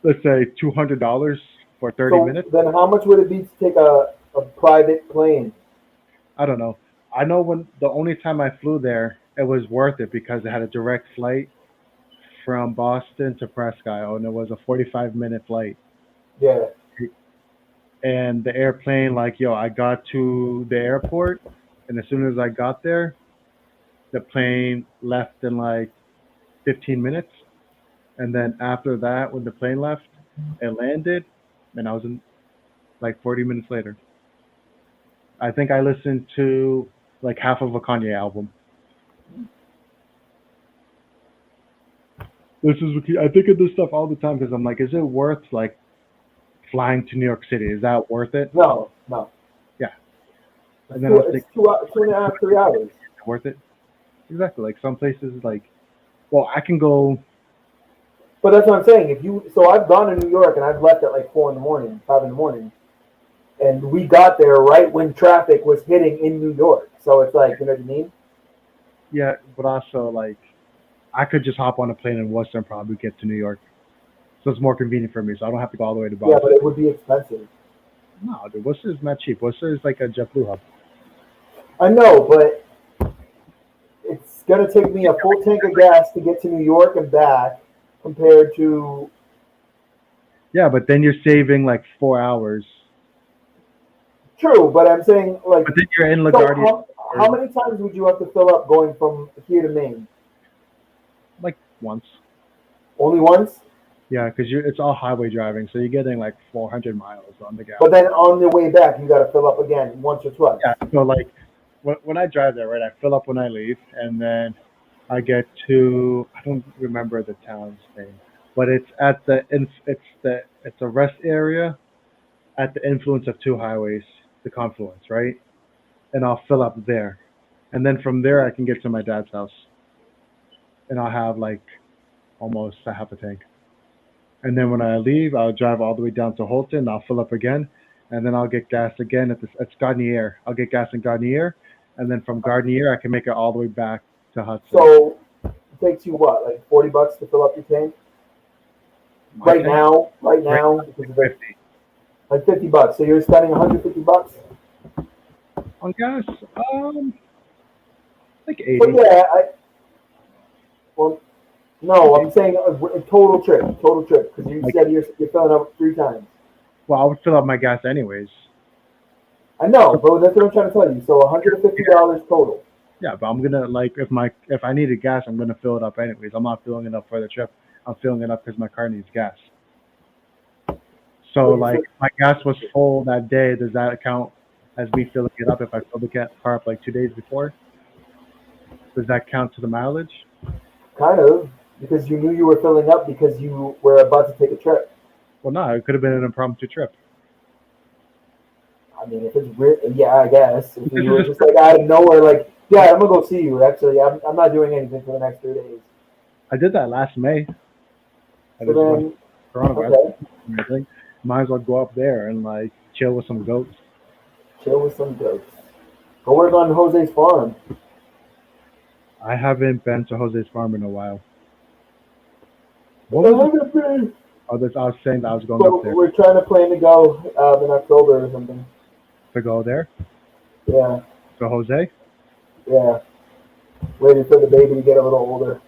let's say, $200 for 30 So minutes. then, how much would it be to take a private plane? I don't know. I know when the only time I flew there, it was worth it because it had a direct flight from Boston to Prescott, and it was a 45-minute flight. Yeah, And the airplane, like, yo, I got to the airport, and as soon as I got there, the plane left in like 15 minutes. And then after that, when the plane left, it landed, and I was in like 40 minutes later. I think I listened to like half of a Kanye album. I think of this stuff all the time because I'm like, is it worth like flying to New York City? Is that worth it? no, no. Yeah. And It's then I was it's thinking, 2.5, 3 hours. worth it? Exactly. Like some places, like, well, I can go. But that's what I'm saying. So I've gone to New York and I've left at like 4 in the morning, 5 in the morning, and we got there right when traffic was hitting in New York. So it's like, you know what I mean? Yeah, but also like, I could just hop on a plane in Worcester and probably get to New York. So it's more convenient for me. So I don't have to go all the way to Yeah, Boston. but it would be expensive. No, dude, Worcester's not cheap. Worcester is like a JetBlue hub. I know, but going to take me a full tank of gas to get to New York and back, compared to Yeah, but then you're saving like 4 hours. true. But I'm saying like, But then you're in so LaGuardia how many times would you have to fill up going from here to Maine? like once. Only once. Yeah, because it's all highway driving, so you're getting like 400 miles on the gas. But then on the way back, you got to fill up again once or twice. Yeah, so like when I drive there, right, I fill up when I leave, and then I get to, I don't remember the town's name, but it's at it's a rest area at the influence of two highways, the confluence, right? And I'll fill up there, and then from there I can get to my dad's house, and I'll have like almost a half a tank. And then when I leave, I'll drive all the way down to Holton. I'll fill up again, and then I'll get gas again at Gardenier. I'll get gas in Gardenier, and then from Gardenier I can make it all the way back to Hudson. So it takes you what, like $40 to fill up your tank? My Right tank- now, right because of now, the, 50 like $50. So you're spending $150. on gas. Like But 80. yeah, well, no, I'm saying a total trip, because you Like- said you're filling up 3 times. Well, I would fill up my gas anyways. I know, but that's what I'm trying to tell you. So $150 total. Yeah, but I'm gonna like if I needed gas, I'm gonna fill it up anyways. I'm not filling it up for the trip. I'm filling it up because my car needs gas. So like my gas was full that day. Does that count as me filling it up if I filled the car up like 2 days before? Does that count to the mileage? Kind of, because you knew you were filling up because you were about to take a trip. Well, no, it could have been an impromptu trip. I mean, if it's weird, yeah, I guess. If you were just like out of nowhere, like, yeah, I'm gonna go see you. Actually, I'm not doing anything for the next 3 days. I did that last May. I So just went then, coronavirus okay, and everything. Might as well go up there and like chill with some goats. chill with some goats. Go work on Jose's farm. I haven't been to Jose's farm in a while. I What was it? haven't been, I was saying that I was going but up there we're trying to plan to go in October or something. to go there. Yeah, To Jose. yeah. Waiting for the baby to get a little older.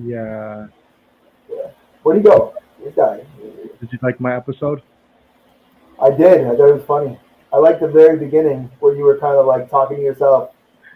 Yeah. Where'd he go? This guy. Did you like my episode? I did. I thought it was funny. I liked the very beginning where you were kind of like talking to yourself.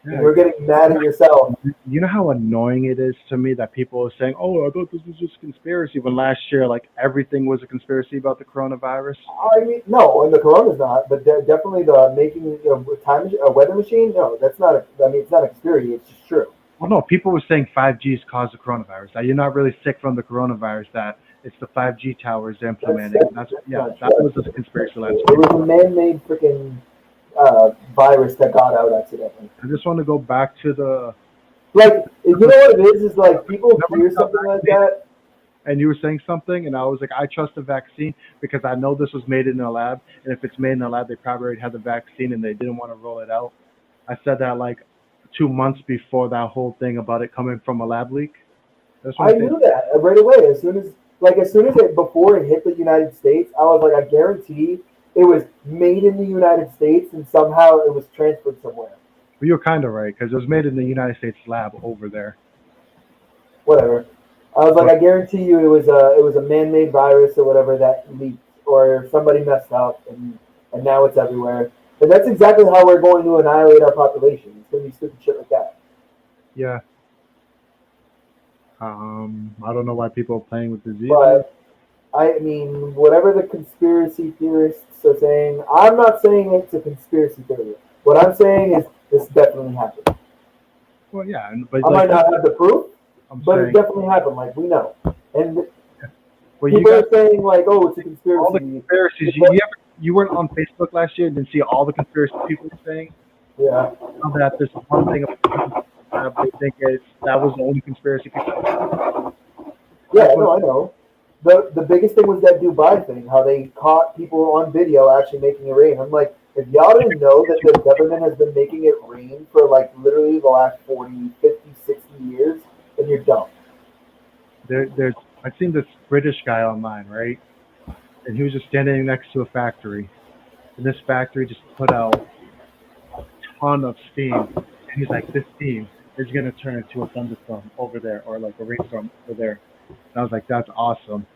You were getting mad at yourself. You know how annoying it is to me that people are saying, "Oh, I thought this was just conspiracy," when last year, like everything was a conspiracy about the coronavirus. I mean, no, and the Corona's not, but definitely the making a weather machine. No, that's not. I mean, it's not a conspiracy. It's just true. Well, no, people were saying 5G's caused the coronavirus. That you're not really sick from the coronavirus. That it's the 5G towers they're implementing. That was a conspiracy last It year. was a man-made freaking virus that got out accidentally. I just want to go back to the. Like, you know what it is like people Never hear got something like that. And you were saying something, and I was like, I trust the vaccine because I know this was made in a lab, and if it's made in a lab, they probably already had the vaccine and they didn't want to roll it out. I said that like 2 months before that whole thing about it coming from a lab leak. That's what I I'm saying. knew that right away. Before it hit the United States, I was like, I guarantee it was made in the United States and somehow it was transferred somewhere. But you're kind of right because it was made in the United States lab over there. Whatever. I was like, I guarantee you, it was a man-made virus or whatever that leaked, or somebody messed up, and now it's everywhere. And that's exactly how we're going to annihilate our population. It's going to be stupid shit like that. Yeah. I don't know why people are playing with disease. But I mean, whatever the conspiracy theorists are saying, I'm not saying it's a conspiracy theory. What I'm saying is this definitely happened. Well, yeah, but I like, might not have the proof, I'm but it saying, definitely happened. Like, we know. And well, you people got are saying like, oh, it's a conspiracy. all the conspiracies. You weren't on Facebook last year and didn't see all the conspiracy people saying Yeah. that this one thing about they think that was the only conspiracy people. Yeah, no, I know. The biggest thing was that Dubai thing, how they caught people on video actually making it rain. I'm like, if y'all didn't know that the government has been making it rain for like literally the last 40, 50, 60 years, then you're dumb. There's I've seen this British guy online, right? And he was just standing next to a factory, and this factory just put out a ton of steam. And he's like, this steam is gonna turn into a thunderstorm over there, or like a rainstorm over there. And I was like, that's awesome.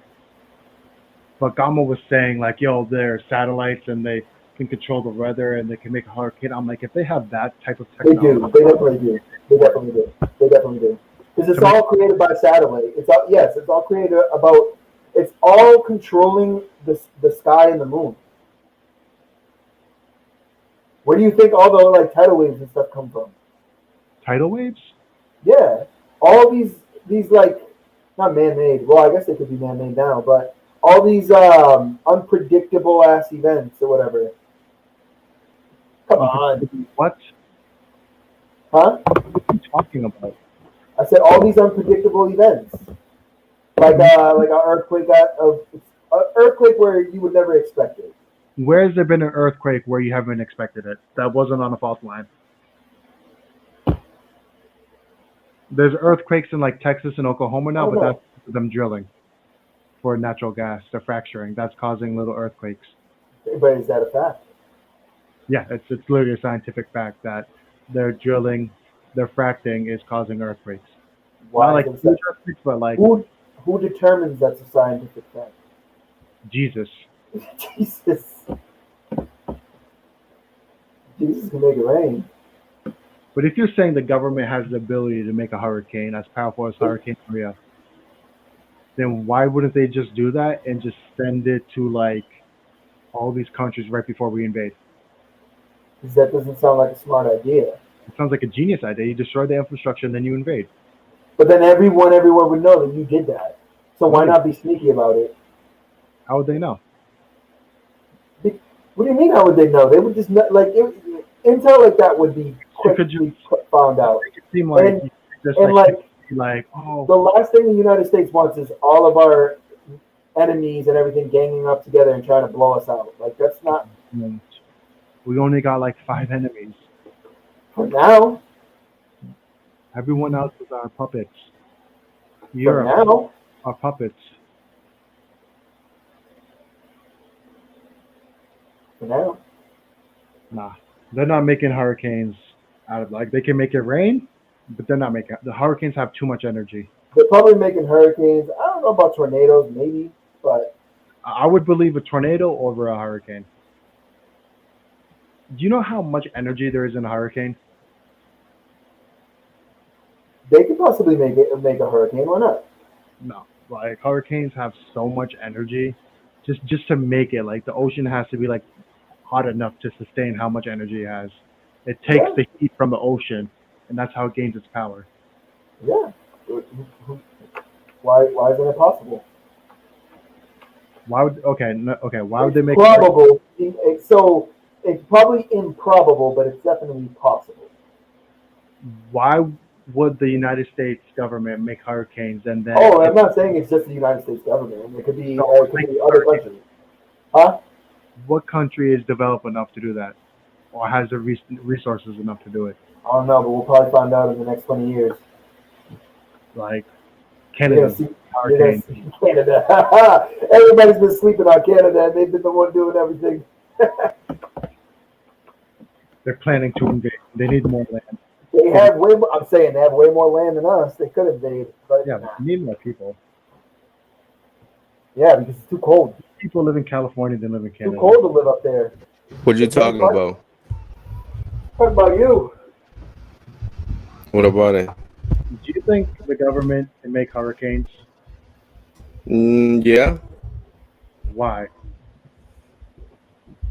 But Gama was saying like, yo, they're satellites and they can control the weather and they can make a hurricane. I'm like, if they have that type of They do. technology They definitely do. They definitely do. They definitely do. Because it's to make all created by satellite. It's all yes. It's all created about. It's all controlling the sky and the moon. Where do you think all the like tidal waves and stuff come from? tidal waves, Yeah, all these like not man-made. Well, I guess they could be man-made now, but all these unpredictable ass events or whatever. Come on, what huh? are you talking about? I said all these unpredictable events, like an earthquake earthquake where you would never expect it. Where has there been an earthquake where you haven't expected it? That wasn't on a fault line. There's earthquakes in like Texas and Oklahoma now, Oh but no, that's them drilling for natural gas. They're fracturing. That's causing little earthquakes. but is that a fact? Yeah, it's literally a scientific fact that they're drilling, they're fracking is causing earthquakes. Not Why like is huge that? earthquakes, but like Who determines that's a scientific fact? Jesus. Jesus, Jesus can make it rain. But if you're saying the government has the ability to make a hurricane as powerful as Hurricane Maria, then why wouldn't they just do that and just send it to like all these countries right before we invade? Because that doesn't sound like a smart idea. It sounds like a genius idea. You destroy the infrastructure and then you invade. But then everyone everywhere would know that you did that. So why not be sneaky about it? How would they know? What do you mean? How would they know? They would just not, like intel like that would be You could just quickly found out. make it seem like And you just and like like like oh the last thing the United States wants is all of our enemies and everything ganging up together and trying to blow us out. Like that's not we only got like 5 enemies. for now. Everyone else is our puppets. For Europe now. are puppets. For now. Nah, they're not making hurricanes out of like they can make it rain, but they're not making the hurricanes have too much energy. They're probably making hurricanes. I don't know about tornadoes, maybe, but I would believe a tornado over a hurricane. Do you know how much energy there is in a hurricane? they could possibly make a hurricane. Why not? No, like hurricanes have so much energy, just to make it. Like the ocean has to be like hot enough to sustain how much energy it has. It takes Yeah, the heat from the ocean, and that's how it gains its power. yeah. Why isn't it possible? Why would okay no, okay? Why would It's they make? probable. So it's probably improbable, but it's definitely possible. Why would the United States government make hurricanes and then Oh, I'm not saying it's just the United States government. It so could be other countries. Huh? what country is developed enough to do that, or has the resources enough to do it? I don't know, but we'll probably find out in the next 20 years. Like You're gonna Canada's see. You're gonna hurricane. see Canada. Everybody's been sleeping on Canada, and they've been the one doing everything. They're planning to invade. They need more land. They have way. I'm saying they have way more land than us. They could invade, but Yeah, but they need more people. yeah, because it's too cold. People live in California than live in Too Canada. cold to live up there. What you talking about? Talk about you. What about it? Do you think the government can make hurricanes? Yeah. Why?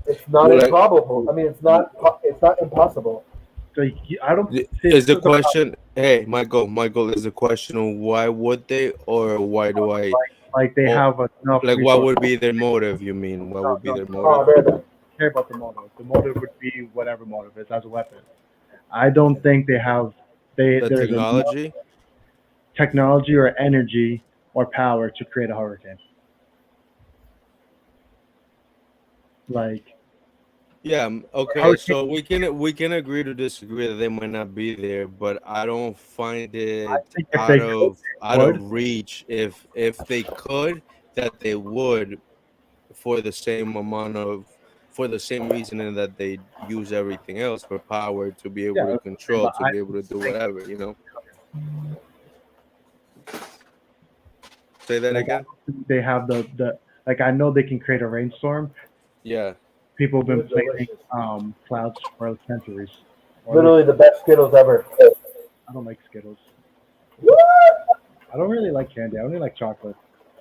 It's not Well, improbable. I mean, it's not. It's not impossible. Like, I don't. Is the question? Hey, Michael, is the question of why would they, or why do I? Like they Oh, have enough. Like, what resources. would be their motive? You mean what would be their Oh, motive? there. There. Care about the motive. The motive would be whatever motive is as a weapon. I don't think they have. The There's enough technology? technology or energy or power to create a hurricane. Like Yeah. Okay. hurricane. So we can agree to disagree that they might not be there, but I don't find it I think if they out could, of reach if they could that they would for the same amount of for the same reasoning that they use everything else for power, to be able Yeah, to control, but to be able to do whatever, you know. Say that like again. they have the like I know they can create a rainstorm. Yeah. People have been They're planting delicious. clouds for centuries. Or at least Literally the best Skittles ever. I don't like Skittles. What? I don't really like candy. I only like chocolate.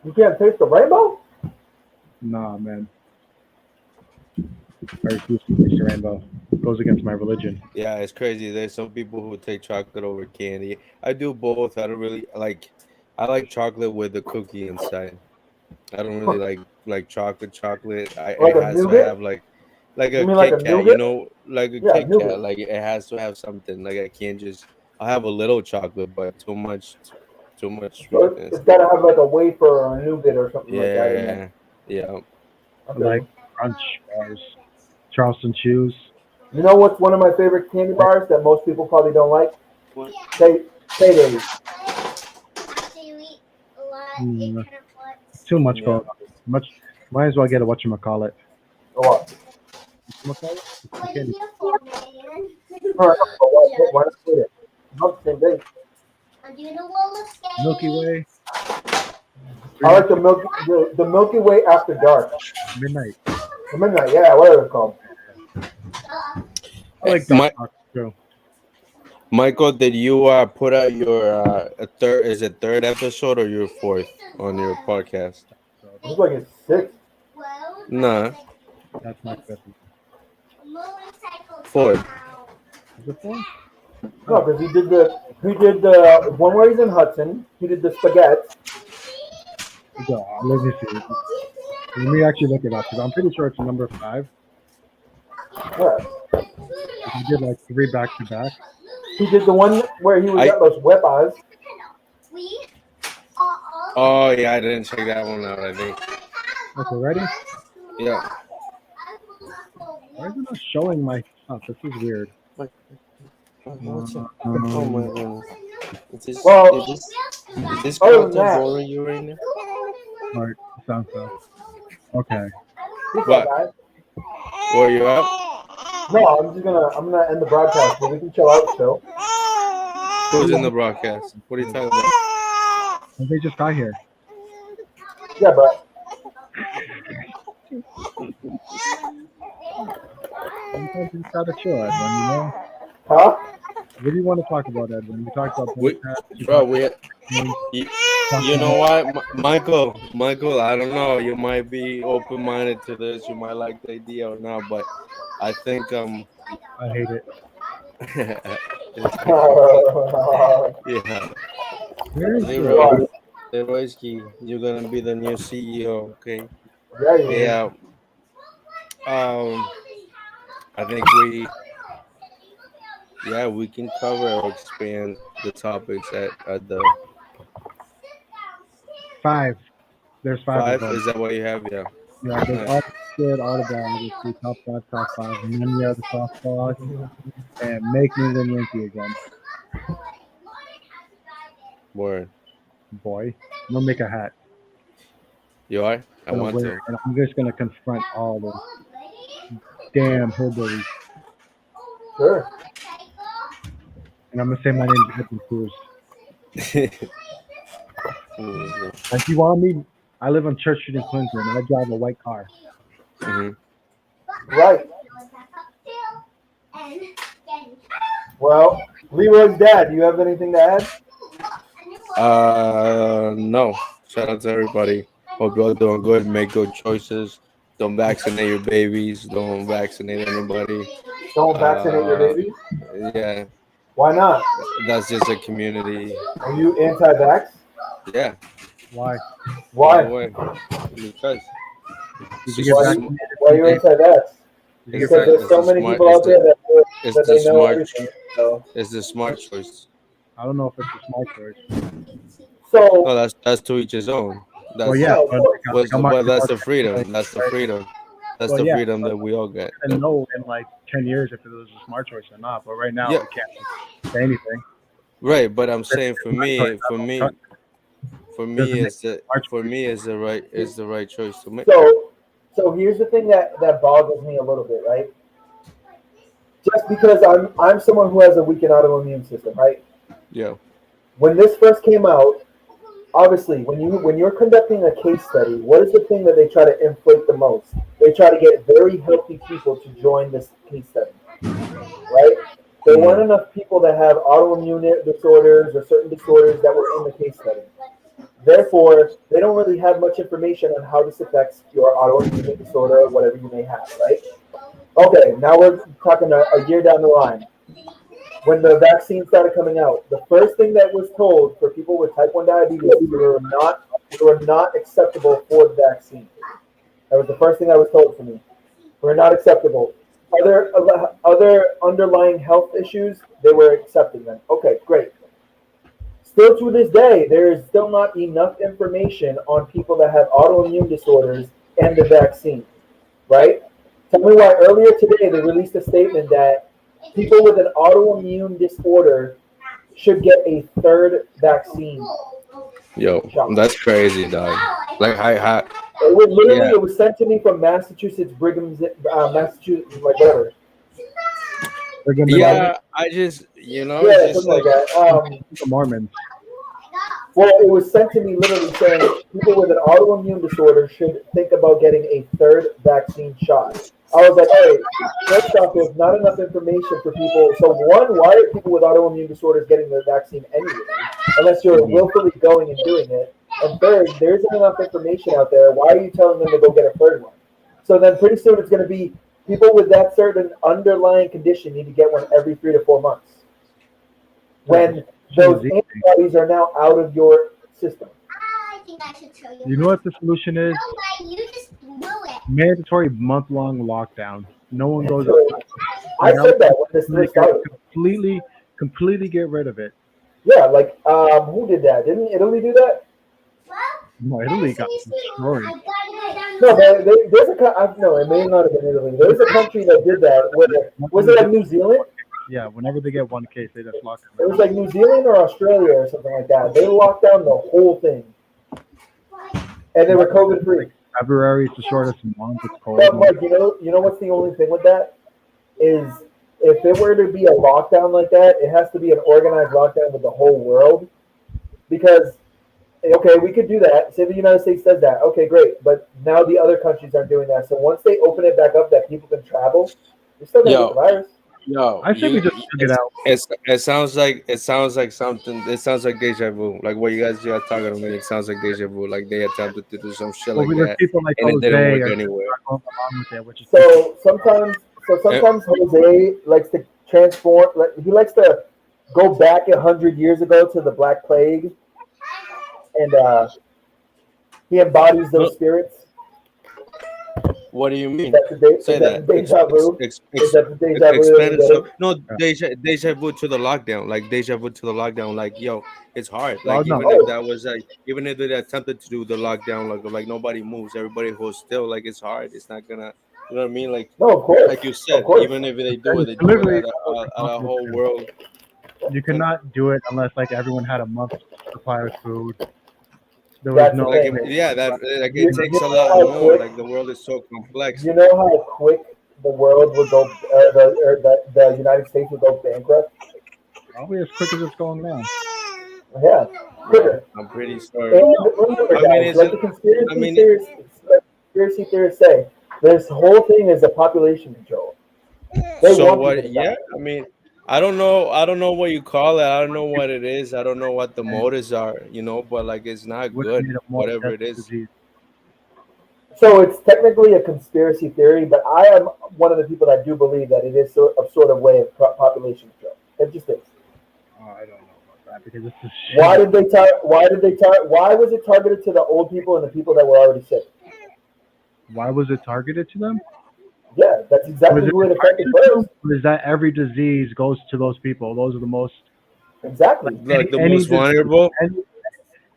You can't taste the rainbow? Nah, man. I refuse to taste the rainbow. It goes against my religion. Yeah, it's crazy. There's some people who take chocolate over candy. I do both. I don't really like. I like chocolate with the cookie inside. I don't really like chocolate. Like It a has to nougat? have like You a mean like a Kit Kat, you nougat? know, like a Yeah, Kit Kat. nougat. Like it has to have something. Like I can't just. I have a little chocolate, but too much So sweetness. it's got to have like a wafer or a nougat or something like that in there. Yeah, yeah. I Okay. like crunch bars, Charleston chews. You know what's one of my favorite candy bars that most people probably don't like? What? Paydays. Mm, too much Yeah. going on. Much. Might as well get a whatchamacallit. Or what? Whatchamacallit? It's the candy. No, why not put it? Not the same thing. Milky Way. I like the Milky Way After Dark. Midnight. The midnight, yeah, whatever it's called. I like My, dark chocolate too. Michael, did you put out your a third? Is it third episode or your fourth on your podcast? So It's like it's six. Nah, that's my fifth. fourth. Is it four? No, because he did the one where he's in Hudson. He did the spaghetti. Yeah, let me see. Let me actually look it up because I'm pretty sure it's number 5. Yeah. I did like 3 back to back. He did the one where he was I- at Los Huepas. Oh yeah, I didn't check that one out. I think. Okay, ready? Yeah. Why is it not showing my stuff? This is weird. Oh my goodness. Well, Is this other than content that- boring you right now? Alright, sounds good. Okay. He's What? not bad. Where you at? No, I'm gonna end the broadcast, but we can chill out still. Who's in the broadcast? What are you talking about? Well, they just got here. Yeah, but Sometimes you gotta chill, Edwin, you know? huh? What do you want to talk about, Edwin? We talked about We- podcasts, you Bro, talked you know what, Michael, I don't know. You might be open minded to this. You might like the idea or not, but I think I hate it. yeah. Where is Leroy, Leroyski, you're gonna be the new CEO, okay? Yeah, yeah. Yeah. I think we can cover or expand the topics at the 5? There's 5 5. of them. Is that what you have? Yeah. Yeah, there's all good, all the bad. There's top 5, Nanya, the softball, and make New England Yankee again. Word. Boy, I'm gonna make a hat. You are? I Gonna want wear to. it, and I'm just gonna confront all the damn hillbillies. Sure. And I'm gonna say my name's Edwin Cruz. Like you want me? I live on Church Street in Clinton, and I drive a white car. Mhm. Right. Well, Leroy's dad, do you have anything to add? No. Shout out to everybody. Hope you're all doing good. Make good choices. Don't vaccinate your babies. Don't vaccinate anybody. Don't vaccinate your babies? Yeah, Why not? that's just a community. Are you anti-vax? Yeah. Why? Why? No way. Because Did it's you just get a vaccinated? Why are you anti-vax? Did you It's get Because there's so the many smart- people out there it's that the they know smart. everything. So, It's the smart choice. I don't know if it's a smart choice. No, so that's to each his own. That's Well, yeah, but, but that's the freedom. That's the freedom. That's Well, the yeah, freedom that we all get. I know in like 10 years if it was a smart choice or not. But right now, Yeah. we can't say anything. Right, but I'm saying for me, Doesn't is the right choice to make. so So here's the thing that boggles me a little bit, right? Just because I'm someone who has a weakened autoimmune system, right? Yeah. When this first came out, obviously, when you're conducting a case study, what is the thing that they try to inflate the most? They try to get very healthy people to join this case study, right? There weren't enough people that have autoimmune disorders or certain disorders that were in the case study. Therefore, they don't really have much information on how this affects your autoimmune disorder or whatever you may have, right? Okay, now we're talking a year down the line. When the vaccine started coming out, the first thing that was told for people with type 1 diabetes, you were not acceptable for the vaccine. That was the first thing that was told to me. We're not acceptable. Other underlying health issues, they were accepting them. Okay, great. Still to this day, there is still not enough information on people that have autoimmune disorders and the vaccine, right? Tell me why earlier today they released a statement that people with an autoimmune disorder should get a third vaccine. Yo, that's crazy, dog. Like, it was literally, it was sent to me from Massachusetts Massachusetts, like whatever. Yeah, I just, you know, yeah, just something like that. The Mormons. Well, it was sent to me literally saying people with an autoimmune disorder should think about getting a third vaccine shot. I was like, hey, first off, there's not enough information for people. So one, why are people with autoimmune disorders getting the vaccine anyway, unless you're willfully going and doing it? And third, there isn't enough information out there. Why are you telling them to go get a third one? So then pretty soon it's going to be people with that certain underlying condition need to get one every 3 to 4 months. When those antibodies are now out of your system. I think I should show you. You know what the solution is? No way, you just blew it. Mandatory month-long lockdown. No one goes out. I said that when this first started. Completely get rid of it. Yeah, like who did that? Didn't Italy do that? No, Italy got destroyed. No, there's no, it may not have been Italy. There's a country that did that. Was it like New Zealand? Yeah, whenever they get one case, they just lock them. It was like New Zealand or Australia or something like that. They locked down the whole thing, and they were COVID free. February is the shortest month. It's cold. But Mike, you know what's the only thing with that is if it were to be a lockdown like that, it has to be an organized lockdown with the whole world. Because okay, we could do that. Say the United States does that. Okay, great. But now the other countries aren't doing that. So once they open it back up, that people can travel, you're still gonna get the virus. Yo, I think we just took it out. It sounds like something. It sounds like deja vu. Like what you guys are talking about. It sounds like deja vu. Like they attempted to do some shit like that, people like and it didn't work Jose anywhere. So sometimes Jose likes to transform. He likes to go back 100 years ago to the Black Plague, and he embodies those spirits. What do you mean? Say that. Deja vu. No, deja vu to the lockdown. Like deja vu to the lockdown. Like yo, it's hard. Like even if they attempted to do the lockdown, like nobody moves, everybody holds still. Like it's hard. It's not gonna. You know what I mean? Like no, of course. Like you said, even if they do it, they do it at a whole world. You cannot do it unless like everyone had a month's supply of food. There was no it takes a lot more. Like the world is so complex. You know how quick the world would go, the United States would go bankrupt? Probably as quick as it's going now. Yeah, quicker. I'm pretty sure. The conspiracy theorists say, this whole thing is a population control. So what? Yeah, I mean. I don't know what you call it. I don't know what it is. I don't know what the motives are, but like it's not good, whatever it is. So it's technically a conspiracy theory, but I am one of the people that do believe that it is a sort of way of population control. It just is. Oh, I don't know about that because it's just why was it targeted to the old people and the people that were already sick? Why was it targeted to them? Yeah, that's exactly who it affected first. Is that every disease goes to those people? Those are the most exactly like the most vulnerable.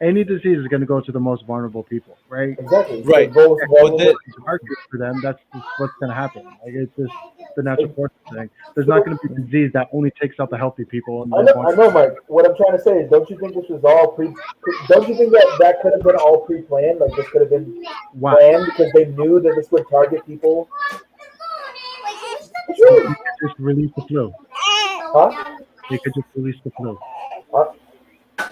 any disease is going to go to the most vulnerable people, right? Exactly. It's Right. the most But vulnerable. then, Market for them, that's just what's going to happen. Like it's just the natural course of thing. There's not going to be a disease that only takes out the healthy people and the I know, Mike. What I'm trying to say is, don't you think this was all don't you think that could have been all pre-planned? Like this could have been Wow. planned because they knew that this would target people. They could just release the flu. Huh? They could just release the flu. Huh?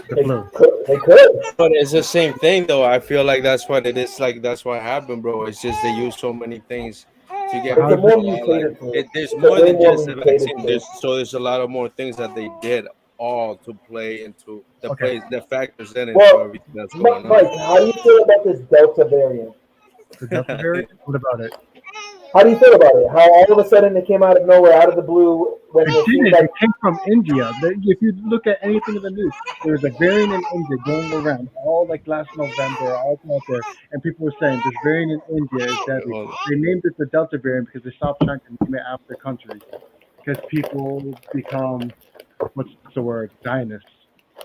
The They flu. could. They could. but it's the same thing, though. I feel like that's what it is. Like that's what happened, bro. It's just they use so many things to get It's a people more out. Like mutated flu. there's It's a more way than more just a mutated vaccine. flu. There's a lot of more things that they did all to play into Okay. the factors in into Well, everything that's going Mike, on. how do you feel about this Delta variant? The Delta variant. What about it? How do you feel about it? How all of a sudden it came out of nowhere, out of the blue, when It it seemed didn't. like It came from India. If you look at anything in the news, there was a variant in India going around all like last November, all out there, and people were saying this variant in India is deadly. Hold on. They named it the Delta variant because they stopped trying to name it after countries because people become what's the word? Zionists.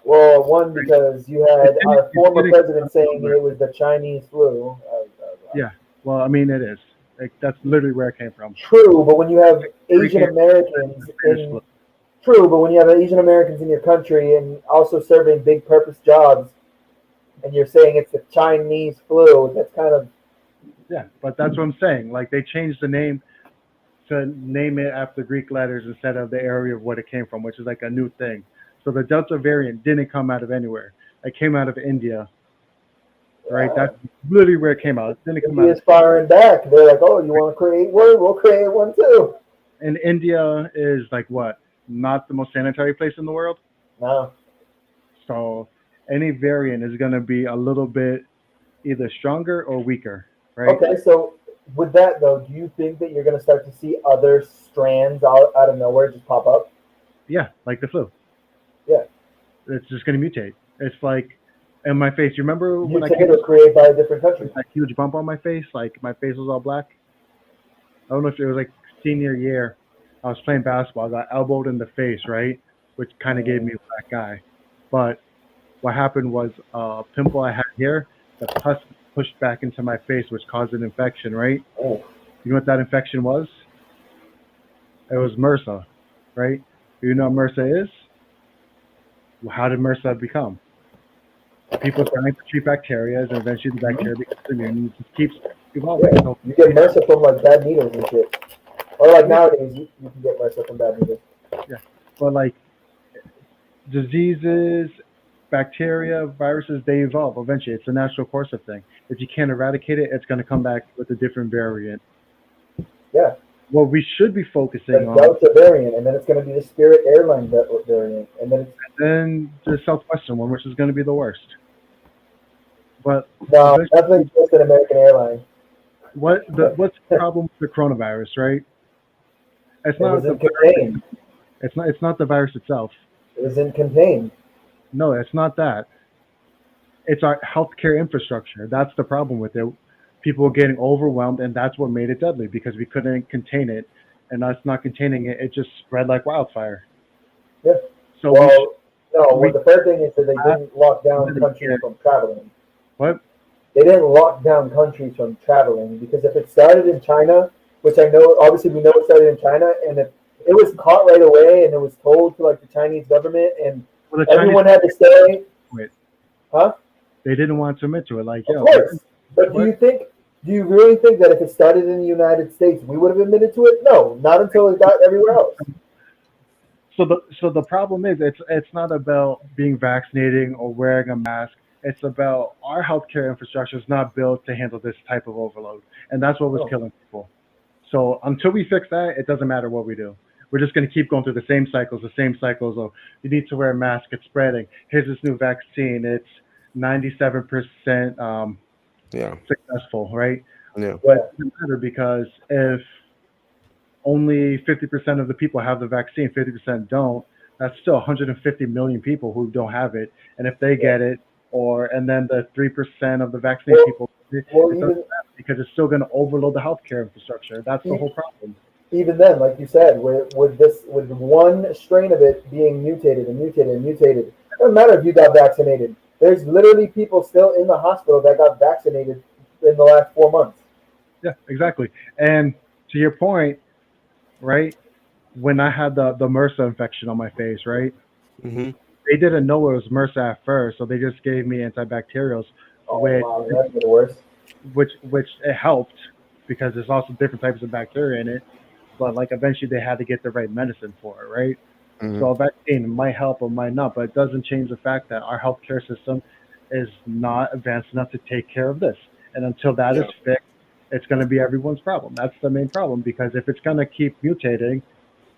well, one because you had our former president saying it was the Chinese flu. Yeah. Well, I mean, it is. Like that's literally where it came from. True, but when you have Asian Americans in true, but when you have Asian Americans in your country and also serving big purpose jobs, and you're saying it's the Chinese flu, that's kind of Yeah, but that's what I'm saying. Like they changed the name to name it after Greek letters instead of the area of what it came from, which is like a new thing. So the Delta variant didn't come out of anywhere. It came out of India, right? That's literally where it came out. It didn't come out. India's firing back. They're like, oh, you want to create one? We'll create one too. And India is like what? Not the most sanitary place in the world. No. So any variant is going to be a little bit either stronger or weaker, right? Okay, so with that though, do you think that you're going to start to see other strands out of nowhere just pop up? Yeah, like the flu. Yeah. It's just going to mutate. It's like in my face. You remember when I Mutate or created by a different country? that huge bump on my face? Like my face was all black. I don't know if it was like senior year. I was playing basketball. I got elbowed in the face, right? Which kind of gave me a black eye. But what happened was a pimple I had here, the pus pushed back into my face, which caused an infection, right? Oh. You know what that infection was? It was MRSA, right? You know what MRSA is? Well, how did MRSA become? People trying to treat bacteria, and eventually the bacteria becomes immune, and it just keeps evolving. Yeah, So you get MRSA from like bad needles and shit. Or like nowadays, you can get MRSA from bad needles. but like diseases, bacteria, viruses, they evolve eventually. It's a natural course of things. If you can't eradicate it, it's going to come back with a different variant. Yeah. What we should be focusing The on, Delta variant, and then it's going to be the Spirit Airline variant, and then it's, then the Southwestern one, which is going to be the worst. But no, definitely just an American airline. what's the problem with the coronavirus, right? It's It not wasn't the contained. it's not the virus itself. It wasn't contained. No, it's not that. It's our healthcare infrastructure. That's the problem with it. People were getting overwhelmed, and that's what made it deadly because we couldn't contain it, and us not containing it, it just spread like wildfire. Yeah. So Well, the third thing is that they didn't lock down countries from traveling. what? They didn't lock down countries from traveling because if it started in China, which I know, obviously we know it started in China, and if it was caught right away and it was told to like the Chinese government and Well, the everyone Chinese, had to stay, Wait. huh? they didn't want to admit to it. Like, Of yo, course. But do you really think that if it started in the United States, we would have admitted to it? No, not until it got everywhere else. so the problem is it's not about being vaccinating or wearing a mask. It's about our healthcare infrastructure is not built to handle this type of overload, and that's what was No. killing people. So until we fix that, it doesn't matter what we do. We're just going to keep going through the same cycles of you need to wear a mask, it's spreading. Here's this new vaccine, it's 97% Yeah. successful, right? Yeah. But it doesn't matter because if only 50% of the people have the vaccine, 50% don't, that's still 150 million people who don't have it. And if they get it, and then the 3% of the vaccinated people, it doesn't matter because it's still going to overload the healthcare infrastructure. That's the whole problem. Even then, like you said, with one strain of it being mutated, it doesn't matter if you got vaccinated. There's literally people still in the hospital that got vaccinated in the last 4 months. Yeah, exactly. And to your point, right? When I had the MRSA infection on my face, right? Mm-hmm. They didn't know it was MRSA at first, so they just gave me antibacterials, Oh which wow, that's the worst. which it helped because there's also different types of bacteria in it. But like eventually they had to get the right medicine for it, right? Mm-hmm. So a vaccine might help or might not, but it doesn't change the fact that our healthcare system is not advanced enough to take care of this. And until that is Yeah. fixed, it's going to be everyone's problem. That's the main problem because if it's going to keep mutating,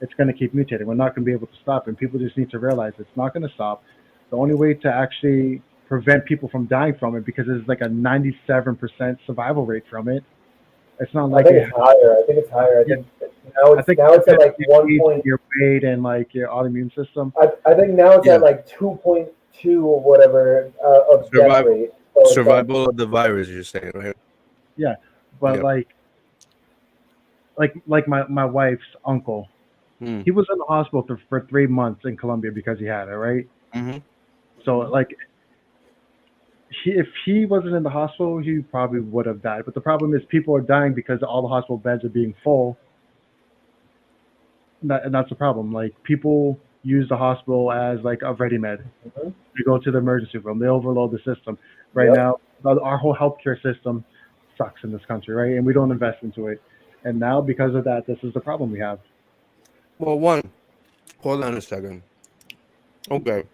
it's going to keep mutating. We're not going to be able to stop it. And people just need to realize it's not going to stop. The only way to actually prevent people from dying from it, because there's like a 97% survival rate from it. It's not I like think it. it's higher. I think it's higher. I Yeah, think now I it's think now it's at like one point. your weight and like your autoimmune system. I think now it's Yeah. at like 2.2 or whatever of death Survival, rate. So it's like survival of the virus. You're saying, right? Yeah, but Yeah. like my wife's uncle, Mm. he was in the hospital for 3 months in Colombia because he had it, right? Mm-hmm. So like if he wasn't in the hospital, he probably would have died. But the problem is people are dying because all the hospital beds are being full. And that's the problem. Like people use the hospital as like a ready med. mhm. They go to the emergency room. They overload the system. Right Yep. now, our whole healthcare system sucks in this country, right? And we don't invest into it. And now, because of that, this is the problem we have. Well, one. Hold on a second. Okay,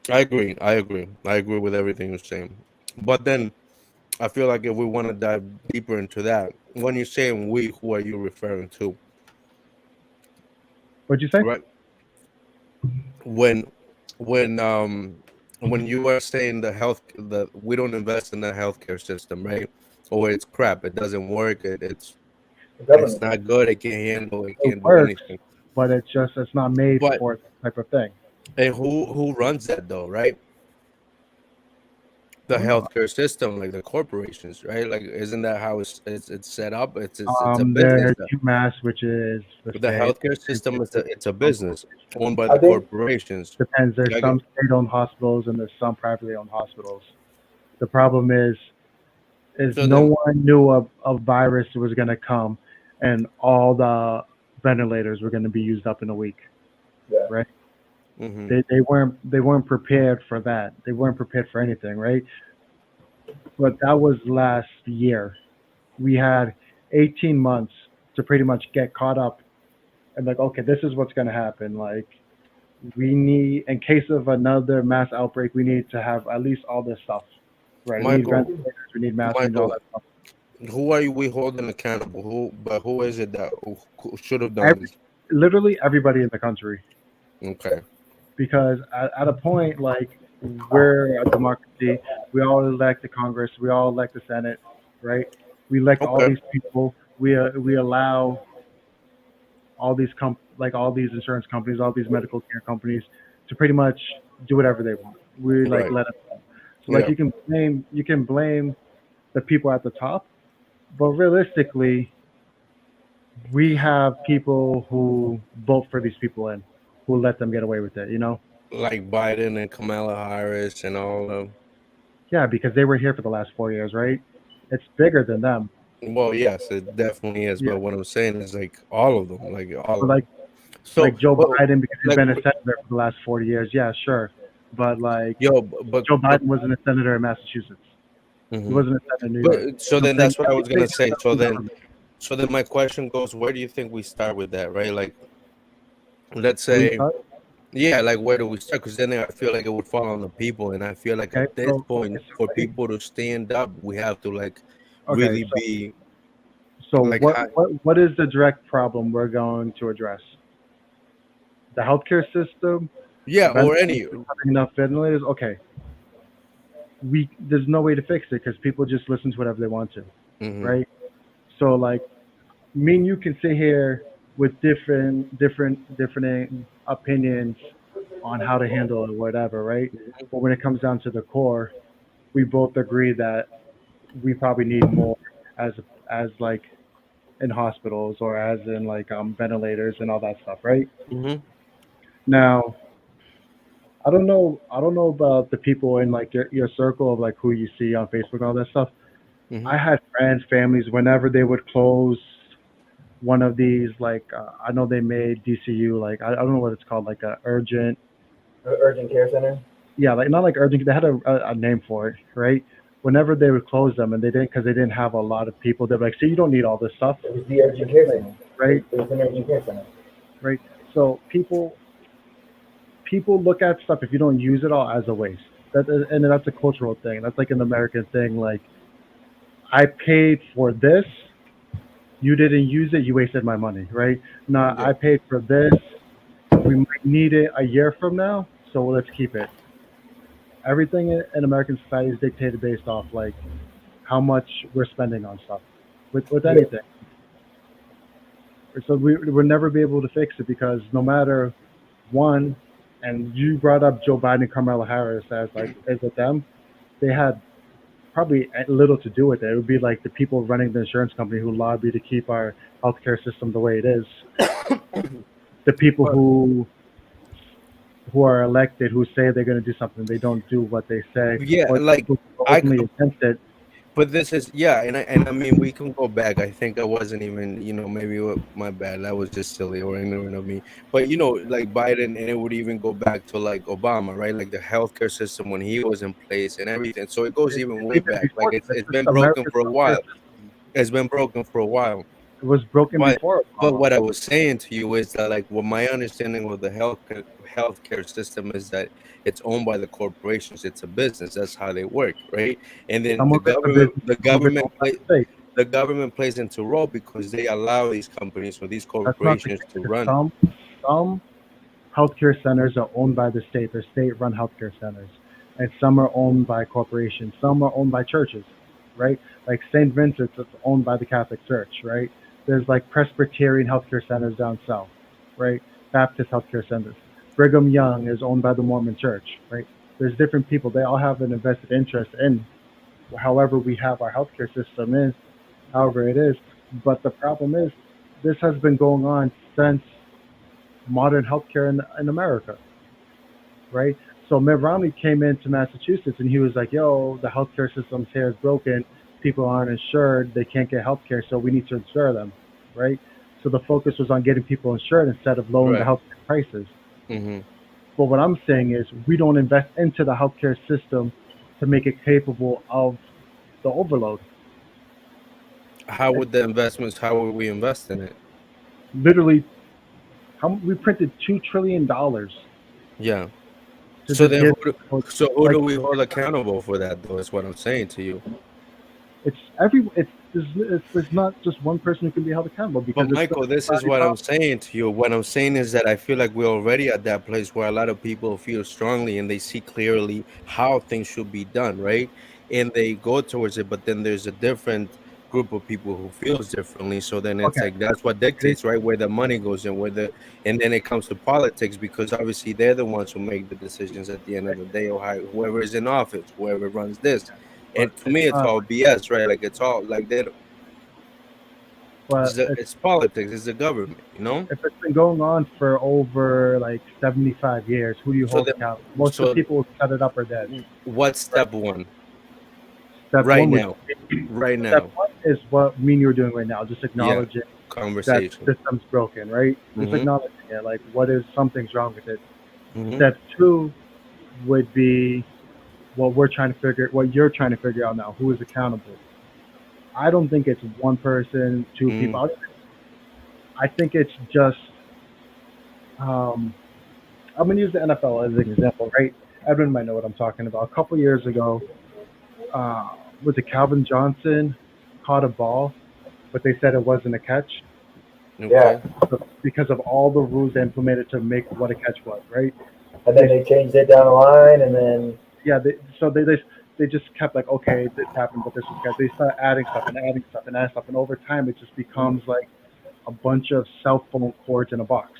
I agree. I agree. I agree with everything you're saying. But then I feel like if we want to dive deeper into that, when you're saying we, who are you referring to? What'd you say? Right? When when you are saying the we don't invest in the healthcare system, right? Or it's crap, it doesn't work, The it's government. not good, it can't handle, it It can't do works, anything. but it's not made But for that type of thing. and who runs that though, right? The Oh. healthcare system, like the corporations, right? Like, isn't that how it's set up? It's a business. There's UMass, which is the The state. healthcare system is a Some business owned by I the think corporations. depends. There's I some get, state-owned hospitals and there's some privately owned hospitals. The problem is so no then, one knew a virus was going to come, and all the ventilators were going to be used up in a week. yeah. Right? hmm They weren't prepared for that. They weren't prepared for anything. Right? But that was last year. We had 18 months to pretty much get caught up and like, okay, this is what's going to happen. Like, we need, in case of another mass outbreak, we need to have at least all this stuff. Right? We need Michael, ventilators, we need masks, we need all Michael, that stuff. who are we holding accountable? Who is it that who should have done Every, this? literally everybody in the country. Okay, Because at a point, like, we're a democracy, we all elect the Congress, we all elect the Senate, right? We elect all okay, these people. We allow all these like all these insurance companies, all these medical care companies to pretty much do whatever they want. We like right, let them go. So like yeah, you can blame the people at the top, but realistically, we have people who vote for these people in, who let them get away with it. like Biden and Kamala Harris and all of. Yeah, because they were here for the last 4 years, right? It's bigger than them. Well, yes, it definitely is. Yeah, But what I'm saying is like all of them, like all but of them. like So, Joe but Biden because he's like, been a senator for the last 40 years. Yeah, sure, but like yo, Joe Biden wasn't a senator in Massachusetts. He mhm. wasn't a senator in New York. But so So I'm then saying that's what I was everybody gonna has say. their own government. So then my question goes, where do you think we start with that, right? Like, let's Where do you say, start? yeah, like where do we start? Because then I feel like it would fall on the people, and I feel like Okay, at this so point, okay, so for wait, people to stand up, we have to like okay, really so be so like, what is the direct problem we're going to address? The healthcare system, yeah, or ventilators, any, having enough ventilators. Okay, there's no way to fix it because people just listen to whatever they want to, hmm right? So like me and you can sit here with different opinions on how to handle it, whatever, right? But when it comes down to the core, we both agree that we probably need more as as like in hospitals or as in like ventilators and all that stuff, right? hmm Now, I don't know. I don't know about the people in like your circle of like who you see on Facebook and all that stuff. Hmm. I had friends, families, whenever they would close one of these, like I know they made DCU, like I don't know what it's called, like a urgent, Urgent care center. yeah, like not like urgent. They had a name for it, right? Whenever they would close them, and they didn't because they didn't have a lot of people. They're like, see, you don't need all this stuff, It was the urgent care like, center. right, It was an urgent care center. right. So people look at stuff if you don't use it all as a waste. And that's a cultural thing. That's like an American thing. Like I paid for this, you didn't use it, you wasted my money, right? Now Yeah. I paid for this, we might need it a year from now, so let's keep it. Everything in American society is dictated based off like how much we're spending on stuff. With Yeah. anything, so we'll never be able to fix it because no matter one, and you brought up Joe Biden, Kamala Harris as like as with them, they had probably little to do with it. It would be like the people running the insurance company who lobby to keep our healthcare system the way it is. The people But who are elected who say they're going to do something, they don't do what they say, yeah, or like who are I ultimately against it. But this is, yeah, and I mean we can go back. I think I wasn't even, maybe my bad. That was just silly or ignorant of me. But like Biden, and it would even go back to like Obama, right? Like the healthcare system when he was in place and everything. So it goes even way Even back. Like before it's that, it's just been broken America's for a healthcare while. system, It's been broken for a while. it was broken But before but Obama. what I was saying to you is that like what my understanding of the healthcare system is that it's owned by the corporations. It's a business. That's how they work, right? And then Some the of it's a government business, the some of it's government owned by play the state. the government plays into role because they allow these companies or these That's not the corporations case. to 'Cause run. some healthcare centers are owned by the state. They're state-run healthcare centers, and some are owned by corporations. Some are owned by churches, right? Like St. Vincent's, it's owned by the Catholic Church, right? There's like Presbyterian healthcare centers down south, right? Baptist healthcare centers. Brigham Young is owned by the Mormon Church, right? There's different people. They all have an invested interest in however we have our healthcare system is, however it is. But the problem is, this has been going on since modern healthcare in America, right? So Mitt Romney came into Massachusetts and he was like, "Yo, the healthcare system here is broken. People aren't insured. They can't get healthcare, so we need to insure them," right? So the focus was on getting people insured instead of lowering the Right. healthcare prices. Hmm. But what I'm saying is, we don't invest into the healthcare system to make it capable of the overload. How It's would the investments? How would we invest in it? literally how we printed $2 trillion Yeah. to So just then, give people, so who like do we hold accountable for that, though? Is what I'm saying to you. there's not just one person who can be held accountable But because it's the Michael, this is society what I'm problem. saying to you. What I'm saying is that I feel like we're already at that place where a lot of people feel strongly and they see clearly how things should be done, right? And they go towards it, but then there's a different group of people who feels differently. So then it's Okay, like that's what it is dictates, right? Where the money goes and and then it comes to politics because obviously they're the ones who make the decisions at the end of the day, or whoever is in office, whoever runs this. but And to it's me, it's not all BS, right? Like it's all like they but it's it's politics. It's the government, you know. if it's been going on for over like 75 years, who do you So hold then, accountable? Most of the so people who set it up are dead, what's right? step one Step right one would now? Right step now, one is what me and you are doing right now, just yeah, acknowledging that conversation. the system's broken, right? Just Mm-hmm. acknowledging it, like what is something's wrong with it. Mm-hmm. Step two would be what you're trying to figure out now, who is accountable. I don't think it's one person, two Mm-hmm. people. I think it's just um, I'm gonna use the NFL as an example, right? Everyone might know what I'm talking about. A couple years ago, uh, was it Calvin Johnson caught a ball, but they said it wasn't a catch Yeah, Okay. because of all the rules they implemented to make what a catch was, right? and then They, they changed it down the line, and then yeah, so they just kept like, okay, this happened, but this was catch. They started adding stuff and adding stuff and adding stuff, and over time, it just becomes like a bunch of cell phone cords in a box.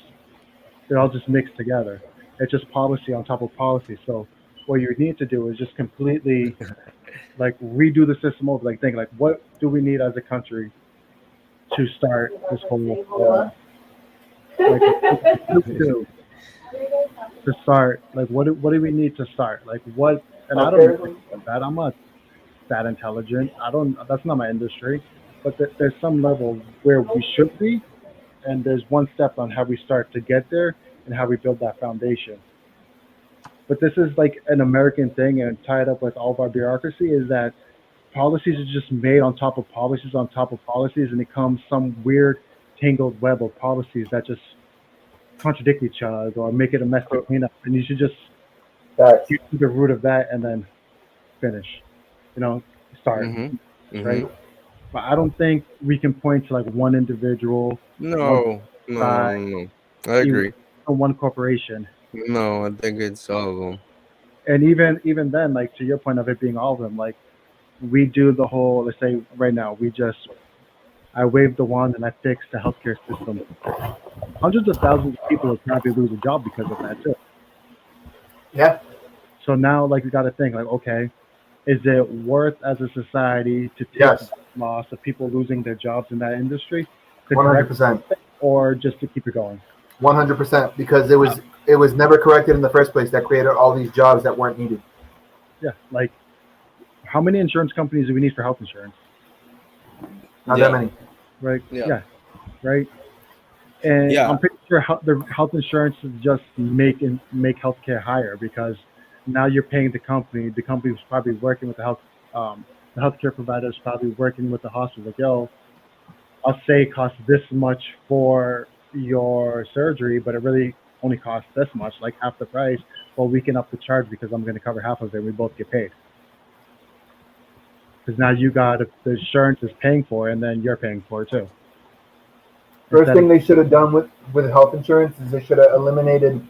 They're all just mixed together. It's just policy on top of policy. So what you need to do is just completely like redo the system over. Like think like what do we need as a country to start this whole yeah, like what do we do? to start? Like, what do we need to start? Like, what? And I don't know Healthcare. about that. I'm not that intelligent. I don't. That's not my industry. But there's some level where we should be, and there's one step on how we start to get there and how we build that foundation. But this is like an American thing, and tied up with all of our bureaucracy is that policies are just made on top of policies, and it becomes some weird tangled web of policies that just contradict each other or make it a mess to clean up. And you should just Facts. get to the root of that and then finish. You know, start Mm-hmm. right. Mm-hmm. But I don't think we can point to like one individual, one No, no, side, no. I even agree. one corporation. No, I think it's all of them. And even then, like to your point of it being all of them, like we do the whole. Let's say right now, we just I waved the wand and I fixed the healthcare system. Hundreds of thousands of people will probably lose a job because of that too. Yeah. So now, like, we got to think, like, okay, is it worth as a society to take the Yes. loss of people losing their jobs in that industry to One hundred correct, percent. or just to keep it going? 100%. Because it was never corrected in the first place. That created all these jobs that weren't needed. Yeah, like, how many insurance companies do we need for health insurance? Not Yeah. that many. Right? Yeah. Yeah, right. And Yeah. I'm pretty sure the health insurance is just make healthcare higher because now you're paying the company. The company was probably working with the healthcare provider is probably working with the hospital. Like, yo, I'll say it costs this much for your surgery, but it really only costs this much, like half the price. Well, we can up the charge because I'm going to cover half of it. And we both get paid because now you got the insurance is paying for it, and then you're paying for it too. First Instead of thing they should have done with health insurance is they should have eliminated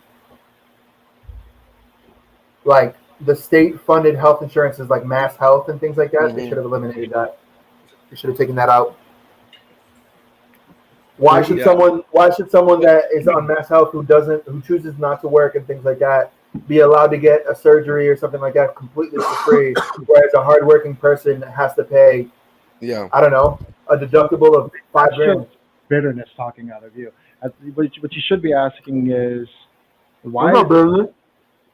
like the state funded health insurances like Mass Health and things like that. They Mm-hmm. should have eliminated that. They should have taken that out. Why should Yeah. someone that is on Mass Health who chooses not to work and things like that be allowed to get a surgery or something like that completely for free, whereas a hardworking person has to pay, Yeah. I don't know, a deductible of that $5,000. shows bitterness talking out of you. What you should be asking is why is business.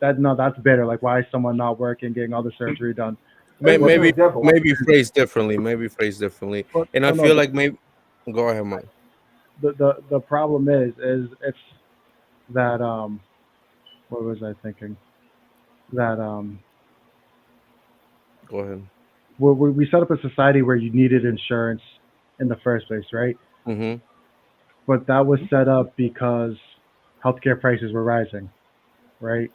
that? No, that's bitter. Like, why is someone not working, getting all the surgery done? May- What's an Maybe, example? maybe phrased differently. Maybe phrased differently. But And I no, feel like maybe. Go ahead, Mike. the problem is it's that what was I thinking? That Go ahead. we set up a society where you needed insurance in the first place, right? Mm-hmm. But that was set up because healthcare prices were rising, right?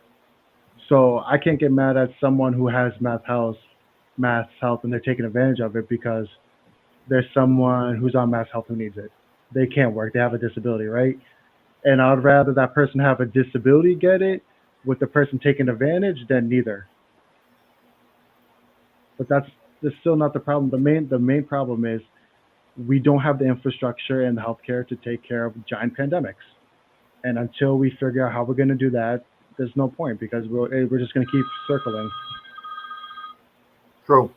So I can't get mad at someone who has mass health, and they're taking advantage of it because there's someone who's on mass health who needs it. They can't work. They have a disability, right? And I'd rather that person have a disability get it with the person taking advantage than neither. But that's still not the problem. The main problem is we don't have the infrastructure and the healthcare to take care of giant pandemics. And until we figure out how we're going to do that, there's no point because we're just going to keep circling. True.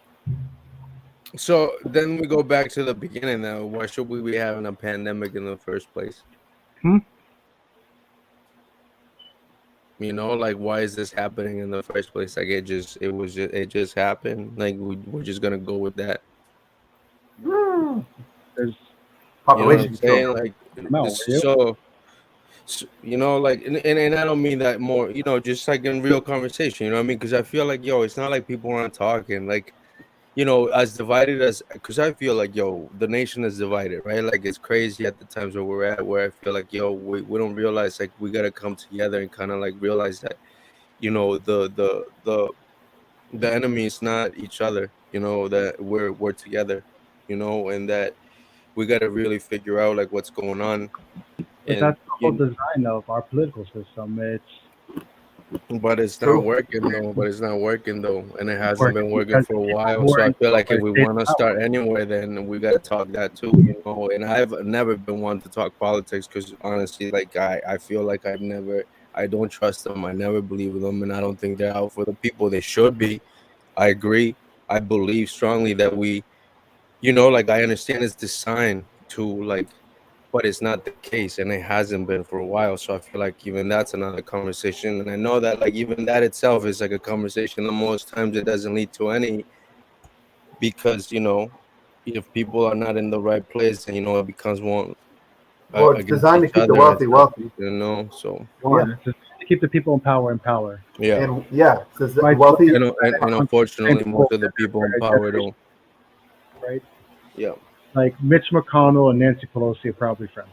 So then we go back to the beginning now. Why should we be having a pandemic in the first place? Hmm? You know, like why is this happening in the first place? Like it just happened. Like we're just gonna go with that. There's You know what Population I'm control. saying? Like no. you know, like and I don't mean that more. You know, just like in real conversation. You know what I mean? Because I feel like it's not like people aren't talking. Like as divided as because I feel like the nation is divided, right? Like it's crazy at the times where we're at, where I feel like we don't realize like we gotta come together and kind of like realize that the enemy is not each other. That we're together. And that we gotta really figure out like what's going on. But And that's the whole design of our political system. but it's not True. working though. And it hasn't Working been working because for a people while. who So are I in feel like if power we stay in want to power. start anywhere, then we gotta talk that too. And I've never been one to talk politics because honestly, like I feel like I don't trust them. I never believe them, and I don't think they're out for the people they should be. I agree. I believe strongly that like I understand it's designed to like but it's not the case, and it hasn't been for a while. So I feel like even that's another conversation, and I know that like even that itself is like a conversation, and most times it doesn't lead to any, because if people are not in the right place, and it becomes one Well, it's against designed to each keep the other, wealthy it's not, wealthy. so Yeah. Yeah, just to keep the people in power in power. yeah. And yeah, because the Right. wealthy. And unfortunately most of the people in power don't. Right. Yeah. Like Mitch McConnell and Nancy Pelosi are probably friends.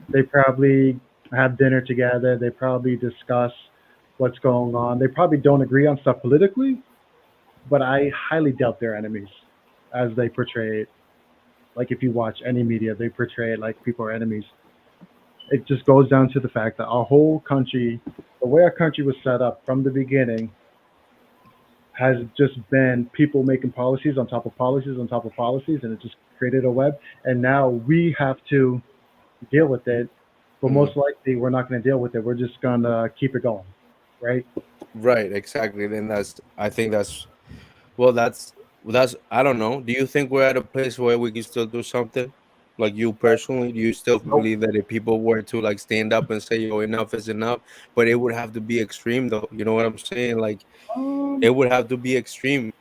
They probably have dinner together. They probably discuss what's going on. They probably don't agree on stuff politically, but I highly doubt they're enemies as they portray it. Like if you watch any media, they portray it like people are enemies. It just goes down to the fact that our whole country, the way our country was set up from the beginning, has just been people making policies on top of policies on top of policies, and it just created a web. And now we have to deal with it, but Mhm. most likely we're not going to deal with it. We're just going to keep it going, right? Right, exactly. Then I think that's I don't know. Do you think we're at a place where we can still do something? Like you personally, do you still Nope. believe that if people were to like stand up and say, "Yo, enough is enough," but it would have to be extreme, though. You know what I'm saying? Like Um, it would have to be extreme.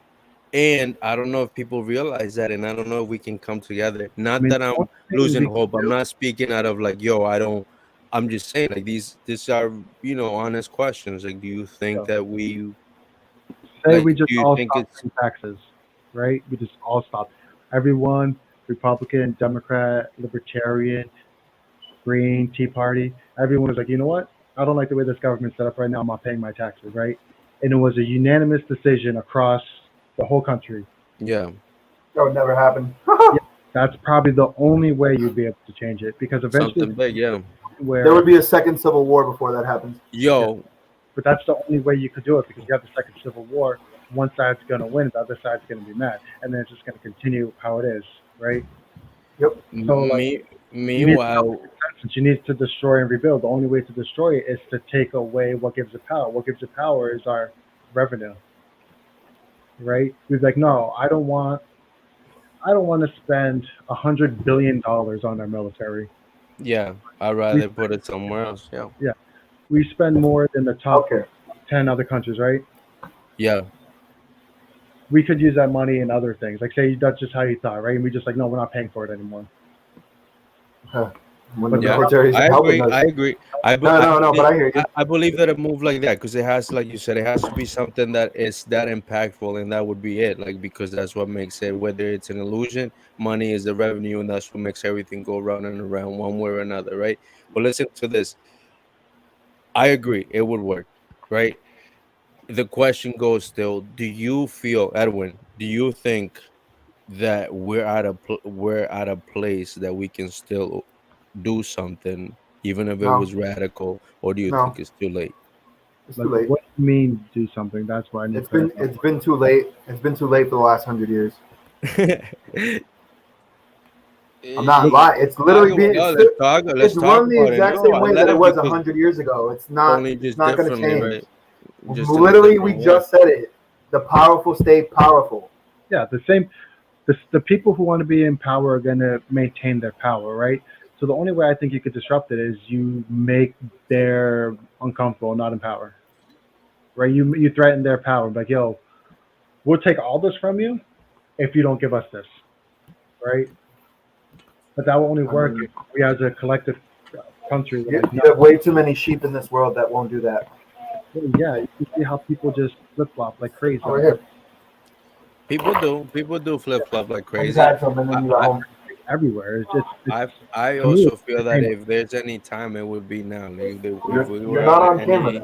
And I don't know if people realize that, and I don't know if we can come together. I Not mean, that I'm one thing losing we can hope. I'm do, not speaking out of like, yo, I don't. I'm just saying like these are honest questions. Like, do you think so, that we say like? we just Do you all think stop it's paying taxes, right? We just all stop. Everyone, Republican, Democrat, Libertarian, Green, Tea Party, everyone was like, you know what? I don't like the way this government's set up right now. I'm not paying my taxes, right? And it was a unanimous decision across the whole country. yeah, That would never happen. Yeah, that's probably the only way you'd be able to change it because eventually, something big? Yeah, There where would be a second civil war before that happens. yeah, yo, but that's the only way you could do it because you have the second civil war. One side's going to win, the other side's going to be mad, and then it's just going to continue how it is, right? Yep. So like me. you need Meanwhile, since you need to destroy and rebuild. The only way to destroy it is to take away what gives it power. What gives it power is our revenue, right? He's like, no, I don't want to spend $100 billion on our military. yeah, I'd We rather put it somewhere else. Yeah, yeah, we spend more than the top Okay. 10 other countries, right? yeah, We could use that money in other things. Like say that's just how you thought, right? And we just like, no, we're not paying for it anymore. When But the yeah. military is I helping agree. us. I agree. No, but I hear you. I believe that a move like that, because it has, like you said, it has to be something that is that impactful, and that would be it. Like because that's what makes it. Whether it's an illusion, money is the revenue, and that's what makes everything go round and around one way or another, right? But listen to this. I agree. It would work, right? The question goes still: do you feel, Edwin? Do you think that we're at a place that we can still do something, even if it No, was radical, or do you no, think it's too late? it's too Like, late. what do you mean do something? That's why I need clarification. It's been too late. It's been too late for the last 100 years. I'm not Let's lying. It's literally being. let's It's talk run the about it. exact No, same I way that it laugh was because 100 years ago. It's not. only It's just not going to differently, change. right? Just in a Literally, we different way. just said it. The powerful stay powerful. Yeah, the same. The people who want to be in power are going to maintain their power, right? So the only way I think you could disrupt it is you make their uncomfortable, not in power, right? You threaten their power, like, yo, we'll take all this from you if you don't give us this, right? But that will only work if we as a collective country. We're You, like, you no, have way too many sheep in this world that won't do that. yeah, you can see how people just flip flop like crazy. Over here. People do flip flop like I just crazy. had some and then you got I, home. Everywhere. It's just I to me, also it's feel that entertainment. if there's any time, it would be now. Like if we were You're not on at camera. any,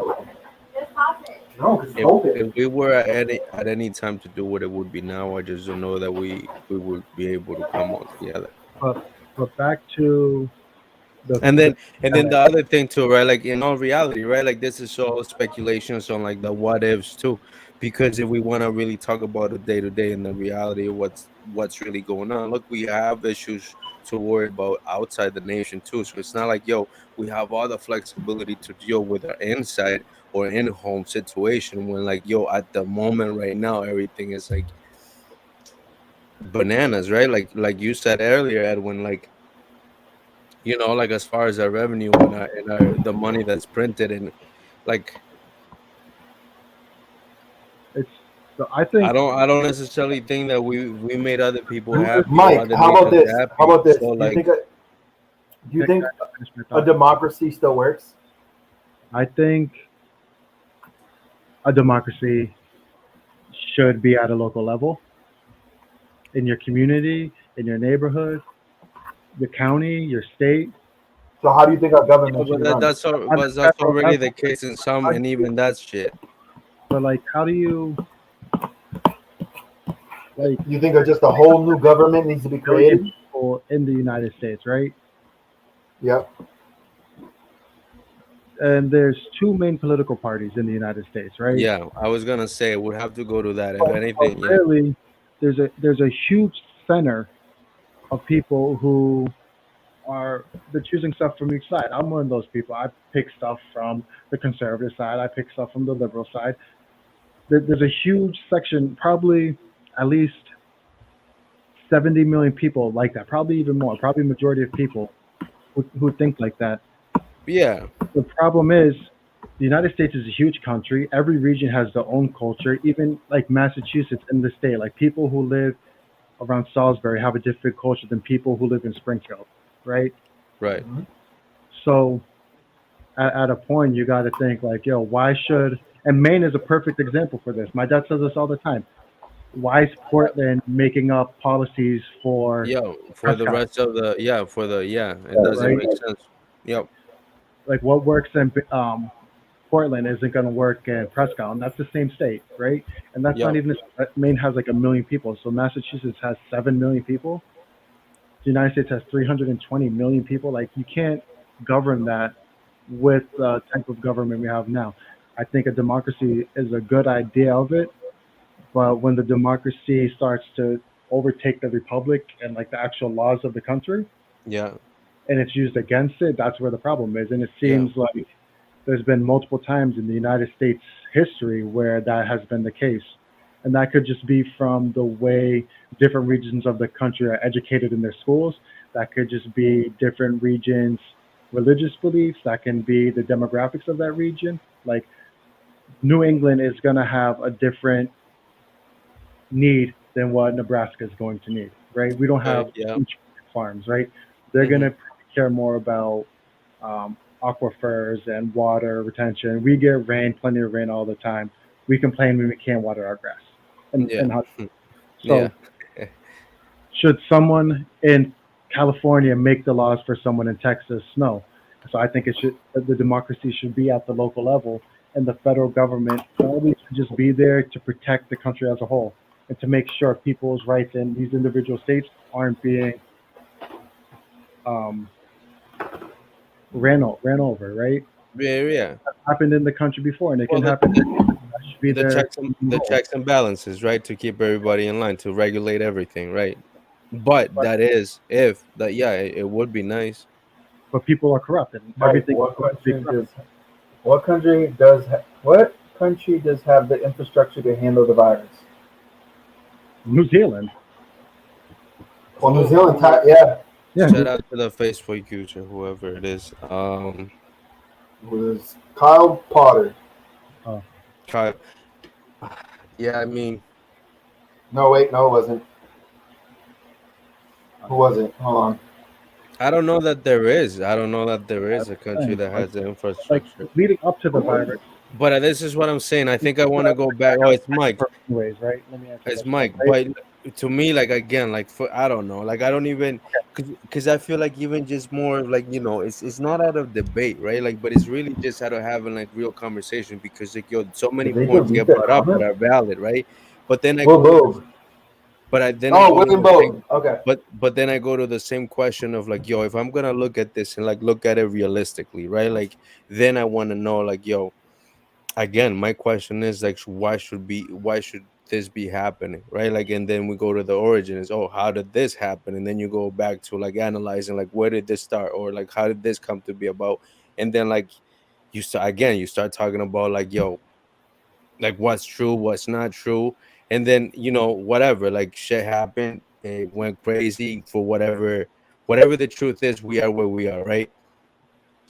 No, because it's open. if we were at any time to do what it would be now, I just don't know that we would be able to come all together. But back to the, And the then the other thing too, right? Like in all reality, right? Like this is all speculations on like the what ifs too, because if we want to really talk about the day to day and the reality of what's really going on, look, we have issues to worry about outside the nation too. So it's not like we have all the flexibility to deal with our inside or in home situation when like at the moment right now everything is like bananas, right? Like you said earlier, Edwin, like like as far as our revenue and the money that's printed, and like It's so I think I don't necessarily think that we made other people happy or Mike, other how about nations this? How happy. about this? So like, Do you think finish my a thought. democracy still works? I think a democracy should be at a local level in your community, in your neighborhood, your county, your state. So how do you think our government should but be run? but that's already the case in some, How and do even that shit. but like how do you like You think just a whole new government needs to be billion created? people in the United States, right? Yep. And there's two main political parties in the United States, right? Yeah, I was gonna say it would have to go to that. If But anything, yeah, really, there's a huge center of people who are they're choosing stuff from each side. I'm one of those people. I pick stuff from the conservative side. I pick stuff from the liberal side. There's a huge section, probably at least 70 million people like that. Probably even more. Probably majority of people who think like that. yeah, The problem is the United States is a huge country. Every region has their own culture. Even like Massachusetts in the state, like people who live around Salisbury have a different culture than people who live in Springfield, right? right. So at a point, you got to think like, yo, why should? And Maine is a perfect example for this. My dad says this all the time. Why is Portland making up policies for Yeah, for the Prescott, rest of the it doesn't right? make sense. Yep. Like what works in Portland isn't going to work in Prescott, and that's the same state, right? And that's not Yep. even Maine has like a million people, so Massachusetts has 7 million people. The United States has 320 million people. Like you can't govern that with the type of government we have now. I think a democracy is a good idea of it, but when the democracy starts to overtake the republic and like the actual laws of the country, Yeah. and it's used against it, that's where the problem is. And it Yeah. seems like there's been multiple times in the United States history where that has been the case. And that could just be from the way different regions of the country are educated in their schools. That could just be different regions' religious beliefs. That can be the demographics of that region. Like New England is going to have a different need than what Nebraska is going to need, right? We don't have Yeah. huge farms, right? They're going Hmm. to care more about aquifers and water retention. We get rain, plenty of rain all the time. We complain when we can't water our grass. Yeah. And how, Yeah. so, should someone in California make the laws for someone in Texas? No. So I think the democracy should be at the local level, and the federal government always should just be there to protect the country as a whole and to make sure people's rights in these individual states aren't being um, ran over, right? Yeah. Yeah. Happened in the country before, and it Well, can happen. That should be their the role. checks and balances, right, to keep everybody in line, to regulate everything, right? But But that is if that, yeah, it would be nice. but people are corrupt, and Mike, everything is supposed to be corrupt. what country does have the infrastructure to handle the virus? New Zealand, Well, New Zealand, yeah, yeah, Shout out to the Facebook user, whoever it is. it was Kyle Potter. uh, Kyle. Yeah, I mean, No, wait, no, it wasn't. Who was it? Hold on. I don't know that there is. I don't know that there is a country that has the like infrastructure. leading up to the virus. But this is what I'm saying. I think I want to go back. Oh, it's Mike. Anyways, right? Let me answer It's that. Mike. Right? But to me, like again, like for I don't know, like I don't even, because I feel like even just more like it's not out of debate, right? Like, but it's really just out of having like real conversation because like so many Did they points delete get that brought up that comment? are valid, right? But then I Will go, Boob. I Oh, go to William the same, Bowden. Okay. but then I go to the same question of like, yo, if I'm gonna look at this and like look at it realistically, right? Like, then I want to know like, yo, again, my question is like, why should this be happening, right? Like, and then we go to the origin is, oh, how did this happen? And then you go back to like analyzing like where did this start, or like how did this come to be about? And then like you start talking about like, yo, like what's true, what's not true, and then whatever, like shit happened, it went crazy for whatever whatever the truth is, we are where we are, right?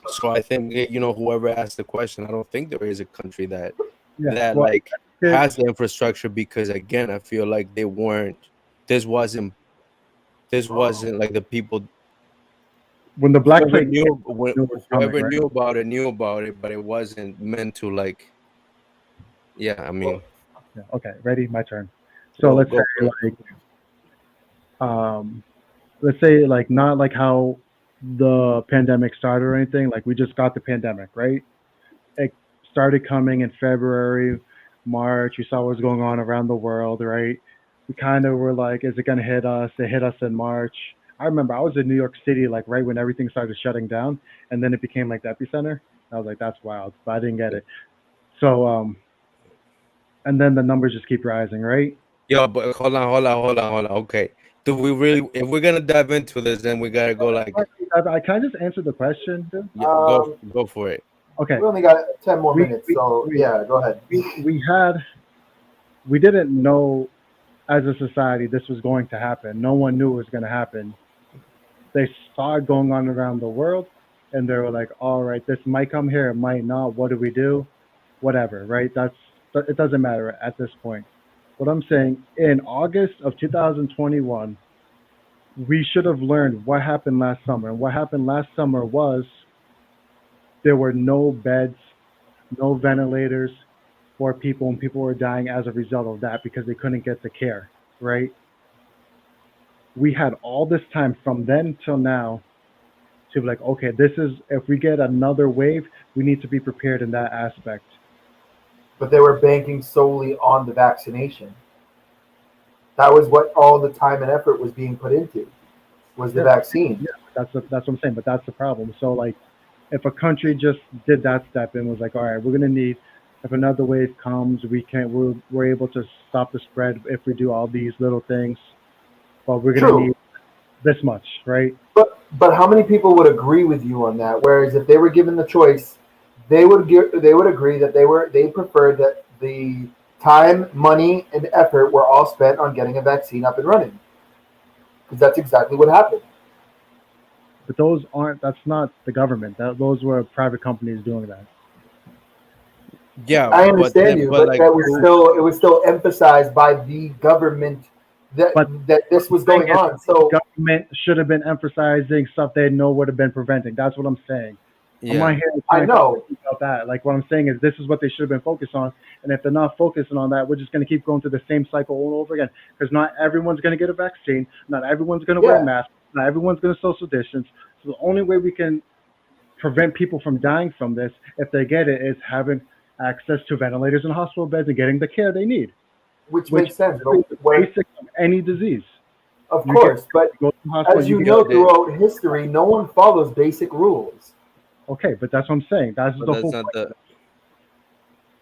So I think whoever asked the question, I don't think there is a country that Yeah. Well, like has the infrastructure, because again, I feel like they weren't. This wasn't. This wasn't like the people. when the black Whoever plague knew, knew it was coming, right? knew about it, but it wasn't meant to like. Yeah, I mean, Yeah. Okay, ready? My turn. So go for it. um, let's say like not like how the pandemic started or anything. Like we just got the pandemic, right? It started coming in February, March. We saw what was going on around the world, right? We kind of were like, is it going to hit us? It hit us in March. I remember I was in New York City, like right when everything started shutting down, and then it became like the epicenter. I was like, that's wild, but I didn't get it. So, and then the numbers just keep rising, right? Yo, but hold on. Okay, do we really? If we're gonna dive into this, then we gotta go like, I kind of just answered the question, dude. yeah, Um, go for it. Okay, we only got 10 more we minutes, we, so we, yeah, go ahead. we didn't know as a society this was going to happen. No one knew it was going to happen. They saw it going on around the world, and they were like, "All right, this might come here, it might not. What do we do? Whatever, right? It doesn't matter at this point." What I'm saying, in August of 2021, we should have learned what happened last summer. And what happened last summer was there were no beds, no ventilators for people, and people were dying as a result of that because they couldn't get the care, right? We had all this time from then till now to be like, okay, this is, if we get another wave, we need to be prepared in that aspect. But they were banking solely on the vaccination. That was what all the time and effort was being put into, was the Yeah, vaccine. yeah, that's what I'm saying. But that's the problem. So like, if a country just did that step and was like, all right, we're gonna need, if another wave comes, we're able to stop the spread if we do all these little things, but we're gonna True. need this much, right? But how many people would agree with you on that? Whereas if they were given the choice, they would agree that they preferred that the time, money, and effort were all spent on getting a vaccine up and running, because that's exactly what happened. But that's not the government. Those were private companies doing that. Yeah, I but understand you, but but like, that was it was still emphasized by the government that But this was the thing going is, on. So government should have been emphasizing stuff they know would have been preventing. That's what I'm saying. I'm not yeah, here to I know. about that. Like what I'm saying is this is what they should have been focused on. And if they're not focusing on that, we're just going to keep going through the same cycle all over again. Because not everyone's going to get a vaccine. Not everyone's going to wear a Yeah, mask. Not everyone's going to social distance. So the only way we can prevent people from dying from this, if they get it, is having access to ventilators and hospital beds and getting the care they need, which which makes sense. is But the when, basic of any disease. of You get course, but you go to the hospital, as you you get know, they, throughout history, no one follows basic rules. okay, but that's what I'm saying. That's but the that's whole not point. the.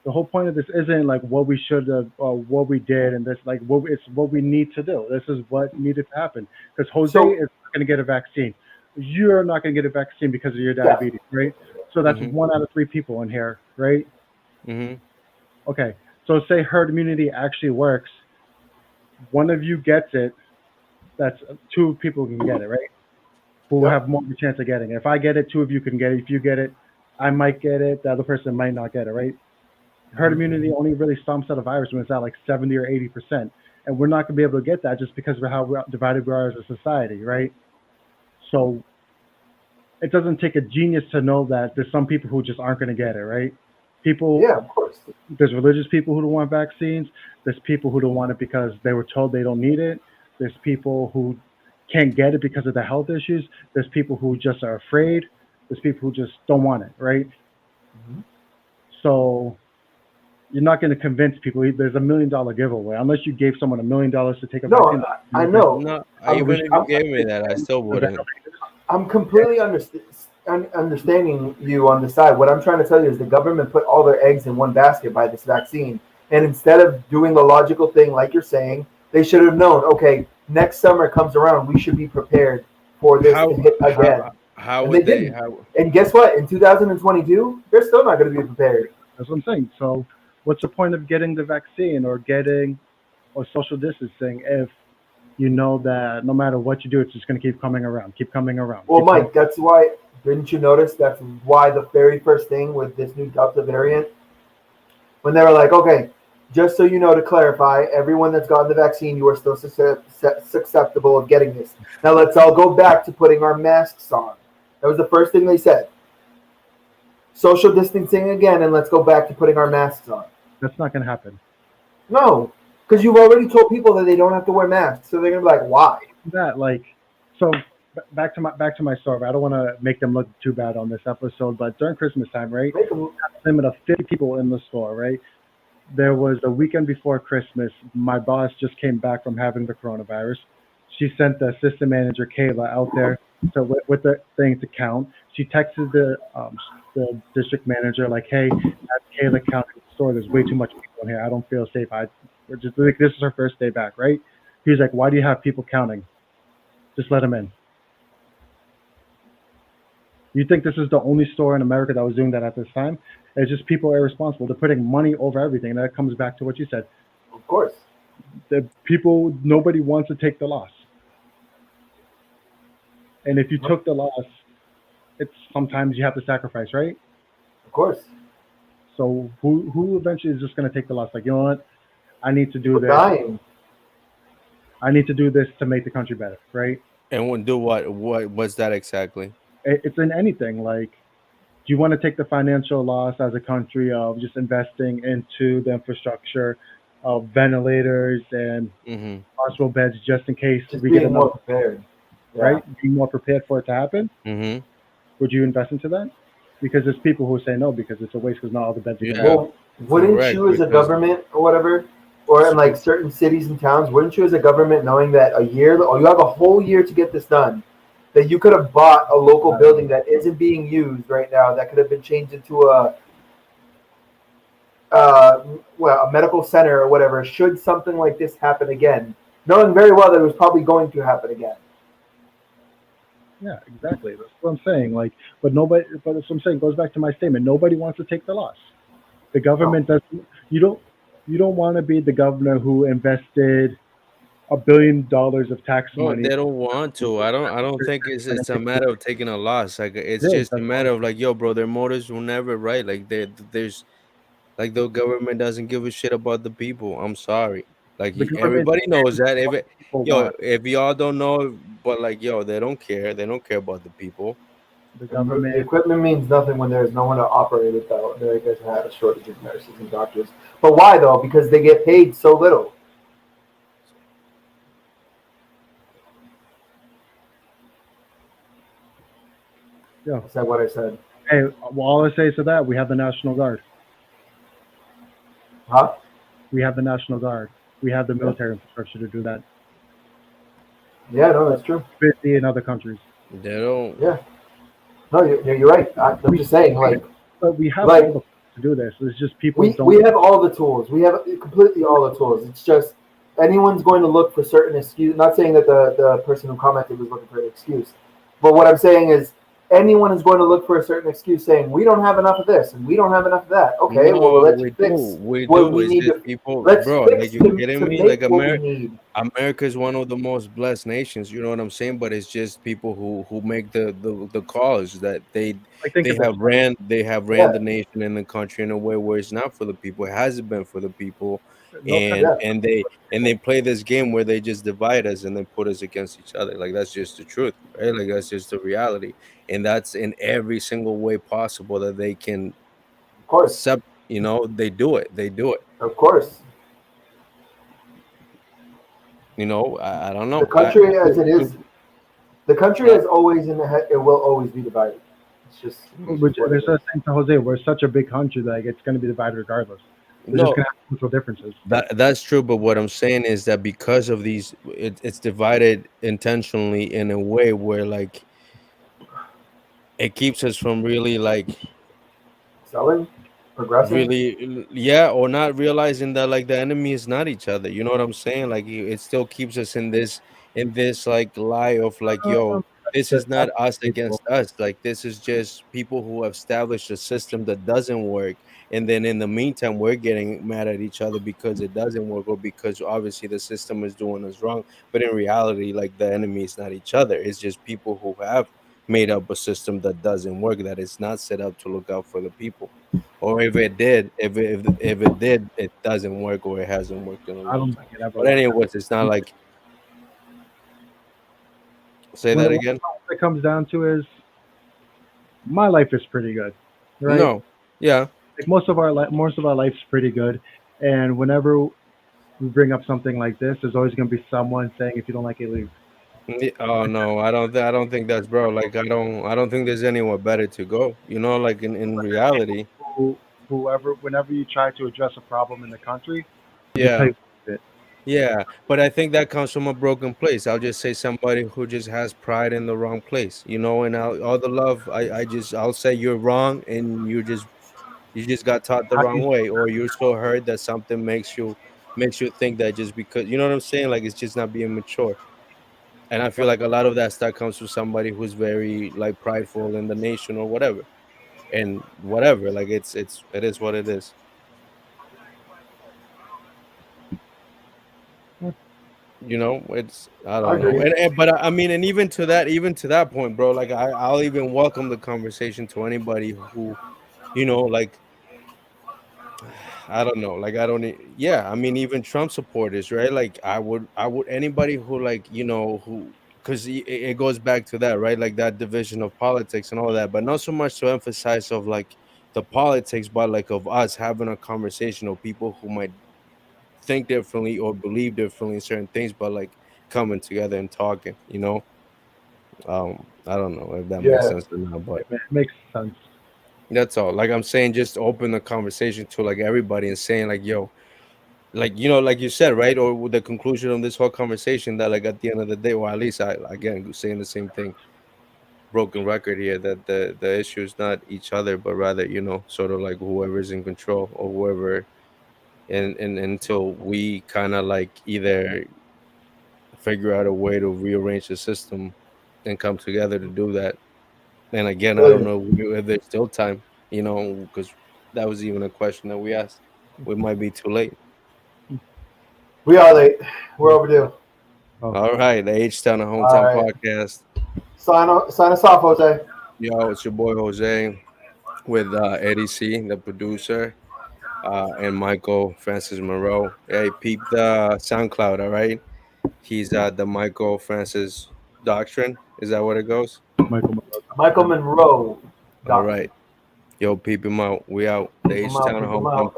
The whole point of this isn't like what we should have or what we did, and this like it's what we need to do. This is what needed to happen because Jose So is not going to get a vaccine. You're not going to get a vaccine because of your yeah, diabetes, right? So that's Mhm, 1 out of 3 people in here, right? mhm. Okay, so say herd immunity actually works. One of you gets it, that's 2 people can get it, right? Who will yep. have more of a chance of getting it. If I get it, 2 of you can get it. If you get it, I might get it. The other person might not get it, right? Herd Mhm. immunity only really stomps out a virus when it's at like 70 or 80%. And we're not going to be able to get that just because of how divided we are as a society, right? So it doesn't take a genius to know that there's some people who just aren't going to get it, right? People, Yeah, of course. there's religious people who don't want vaccines. There's people who don't want it because they were told they don't need it. There's people who can't get it because of the health issues. There's people who just are afraid. There's people who just don't want it, right? Mhm. So you're not going to convince people. There's $1 million giveaway unless you gave someone $1 million to take a No, vaccine. I know. No, I'm, even if you I'm, gave me that, I still wouldn't. I'm completely understanding you on the side. What I'm trying to tell you is the government put all their eggs in one basket by this vaccine. And instead of doing the logical thing, like you're saying, they should have known, okay, next summer comes around, we should be prepared for this to How hit again. how And they would they didn't. how And guess what? In 2022, they're still not going to be prepared. That's what I'm saying. So what's the point of getting the vaccine or social distancing if you know that no matter what you do, it's just going to keep coming around, keep coming around, Well, keep coming. Mike, that's why. Didn't you notice? That's why the very first thing with this new Delta variant, when they were like, okay, just so you know, to clarify, everyone that's gotten the vaccine, you are still susceptible of getting this. Now let's all go back to putting our masks on. That was the first thing they said. Social distancing again, and let's go back to putting our masks on. That's not going to happen. No, because you've already told people that they don't have to wear masks, so they're gonna be like, why? That like so back to my story. I don't want to make them look too bad on this episode, but during Christmas time, right? Make them. Limit of 50 people in the store, right? There was a weekend before Christmas. My boss just came back from having the coronavirus. She sent the assistant manager Kayla out there to with the thing to count. She texted the district manager like, "Hey, have Kayla count in the store. There's way too much people in here. I don't feel safe. We're just like this is her first day back, right?" He's like, "Why do you have people counting? Just let them in." You think this is the only store in America that was doing that at this time? It's just people are irresponsible. They're putting money over everything. And that comes back to what you said. Of course, The people, nobody wants to take the loss. And if you took the loss, it's sometimes you have to sacrifice, right? of course. So who eventually is just going to take the loss? Like, you know what? I need to do We're this. dying. I need to do this to make the country better, right? And we'll do what? What's that exactly? It's in anything. Like, do you want to take the financial loss as a country of just investing into the infrastructure of ventilators and Mm-hmm. hospital beds just in case Just we get being more another, prepared. Yeah. right? Be more prepared for it to happen. Mm-hmm. Would you invest into that? Because there's people who say no because it's a waste because not all the beds are going to Yeah. be. Well, wouldn't Correct, you, as a because government or whatever, or in like certain cities and towns, wouldn't you, as a government, knowing that a year, or you have a whole year to get this done, that you could have bought a local building that isn't being used right now, that could have been changed into a medical center or whatever, should something like this happen again, knowing very well that it was probably going to happen again. Yeah, exactly. That's what I'm saying. Like, but nobody. But that's what I'm saying. Goes back to my statement. Nobody wants to take the loss. The government doesn't. You don't. You don't want to be the governor who invested $1 billion of tax no, money. they don't want to. I don't think it's a matter of taking a loss. Like it's It is. just a That's matter of like, yo, bro, their motives were never right. Like there's like the government doesn't give a shit about the people. I'm sorry. Like the government. everybody knows that. If it, People yo, want if y'all don't know, but like, yo, they don't care. They don't care about the people. the The government. equipment means nothing when there's no one to operate it, though. America has had a shortage of nurses and doctors. But why, though? Because they get paid so little. Yeah. I said what I said. Hey, well, all I say to that, we have the National Guard. Huh? We have the National Guard. We have the military infrastructure to do that. Yeah, no, that's true. Busy in other countries. They don't. Yeah. No, you're right. I'm just saying, like, But we have Like- all the to do this. It's just people we don't. we have all the tools. We have completely all the tools. It's just anyone's going to look for certain excuse. Not saying that the person who commented was looking for an excuse, but what I'm saying is anyone is going to look for a certain excuse, saying we don't have enough of this and we don't have enough of that. Okay, No, well let's we fix do. We what do. we It's need just to. people, Let's bro. fix Like you to, kidding to me? make Like what we need. America is one of the most blessed nations. You know what I'm saying? But it's just people who make the calls that I think they of it. have ran Yeah, the nation and the country in a way where it's not for the people. It hasn't been for the people, No, and yeah, and they play this game where they just divide us and they put us against each other. Like that's just the truth, right? Like that's just the reality, and that's in every single way possible that they can. of course, Sep- they do it. They do it. of course. I don't know. The country as it is, the country is always in the head. It will always be divided. It's which just what there's it a is. thing to Jose. We're such a big country that like, it's going to be divided regardless. There's No, just going to have cultural differences. that's true. But what I'm saying is that because of these, it's divided intentionally in a way where like it keeps us from really like Selling, progressing. really yeah, or not realizing that like the enemy is not each other. You know what I'm saying? Like it still keeps us in this like lie of like, yo, this is not That's us people. against us. Like this is just people who have established a system that doesn't work, and then in the meantime we're getting mad at each other because it doesn't work, or because obviously the system is doing us wrong. But in reality, like, the enemy is not each other, it's just people who have made up a system that doesn't work, that is not set up to look out for the people. Or if it did, if it did, it doesn't work, or it hasn't worked in a I long don't time. think it ever But worked. anyways, it's not like, say When that it again. comes down to is my life is pretty good, right? No. Yeah. Like most of our life's pretty good, and whenever we bring up something like this, there's always going to be someone saying, "If you don't like it, leave." Oh no, I don't think that's, bro. Like, I don't think there's anywhere better to go. Like, in reality. Who, whoever, whenever you try to address a problem in the country, they just tell Yeah. you it. Yeah, but I think that comes from a broken place. I'll just say somebody who just has pride in the wrong place, and all the love, I'll say you're wrong, and you just got taught the How do wrong you, way, or you're so hurt that something makes you think that just because, you know what I'm saying, like, it's just not being mature. And I feel like a lot of that stuff comes from somebody who's very, like, prideful in the nation or whatever, and whatever, like, it is what it is. It's, I I don't know. agree. But I mean, and even to that point, bro, like, I'll even welcome the conversation to anybody who, like, I don't know, like, I don't yeah, I mean, even Trump supporters, right? Like, I would anybody who, like, who, because it goes back to that, right? Like, that division of politics and all that, but not so much to emphasize of, like, the politics, but, like, of us having a conversation, of people who might think differently or believe differently in certain things, but, like, coming together and talking. I don't know if that makes Yeah. sense or not, but it makes sense. that's all. Like I'm saying, just open the conversation to, like, everybody, and saying, like, yo, like, like you said, right? Or with the conclusion of this whole conversation, that, like, at the end of the day, or at least I, again, saying the same thing, broken record here, that the issue is not each other, but rather, sort of like whoever's in control, or whoever, and until we kind of, like, either figure out a way to rearrange the system and come together to do that. And again, I don't Brilliant. know if there's still time, because that was even a question that we asked. We might be too late. We are late. We're overdue. Oh, All right, the H Town and All Hometown right. podcast. Sign us off, Jose. Yo, it's your boy Jose with Eddie C, the producer, and Michael Francis Monroe. Hey, peep the SoundCloud, all right? He's the Michael Francis Doctrine. Is that what it goes? Michael Monroe. Michael Monroe. All Doctor. right. Yo, peep him out. We out. The Peep 'em H out, Town peep 'em Hometown out.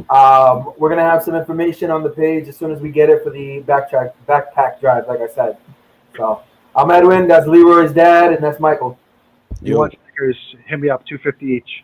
podcast. We're gonna have some information on the page as soon as we get it for the backpack drive, like I said. So I'm Edwin. That's Leroy's dad, and that's Michael. You Yo. want stickers? Hit me up, $250 each.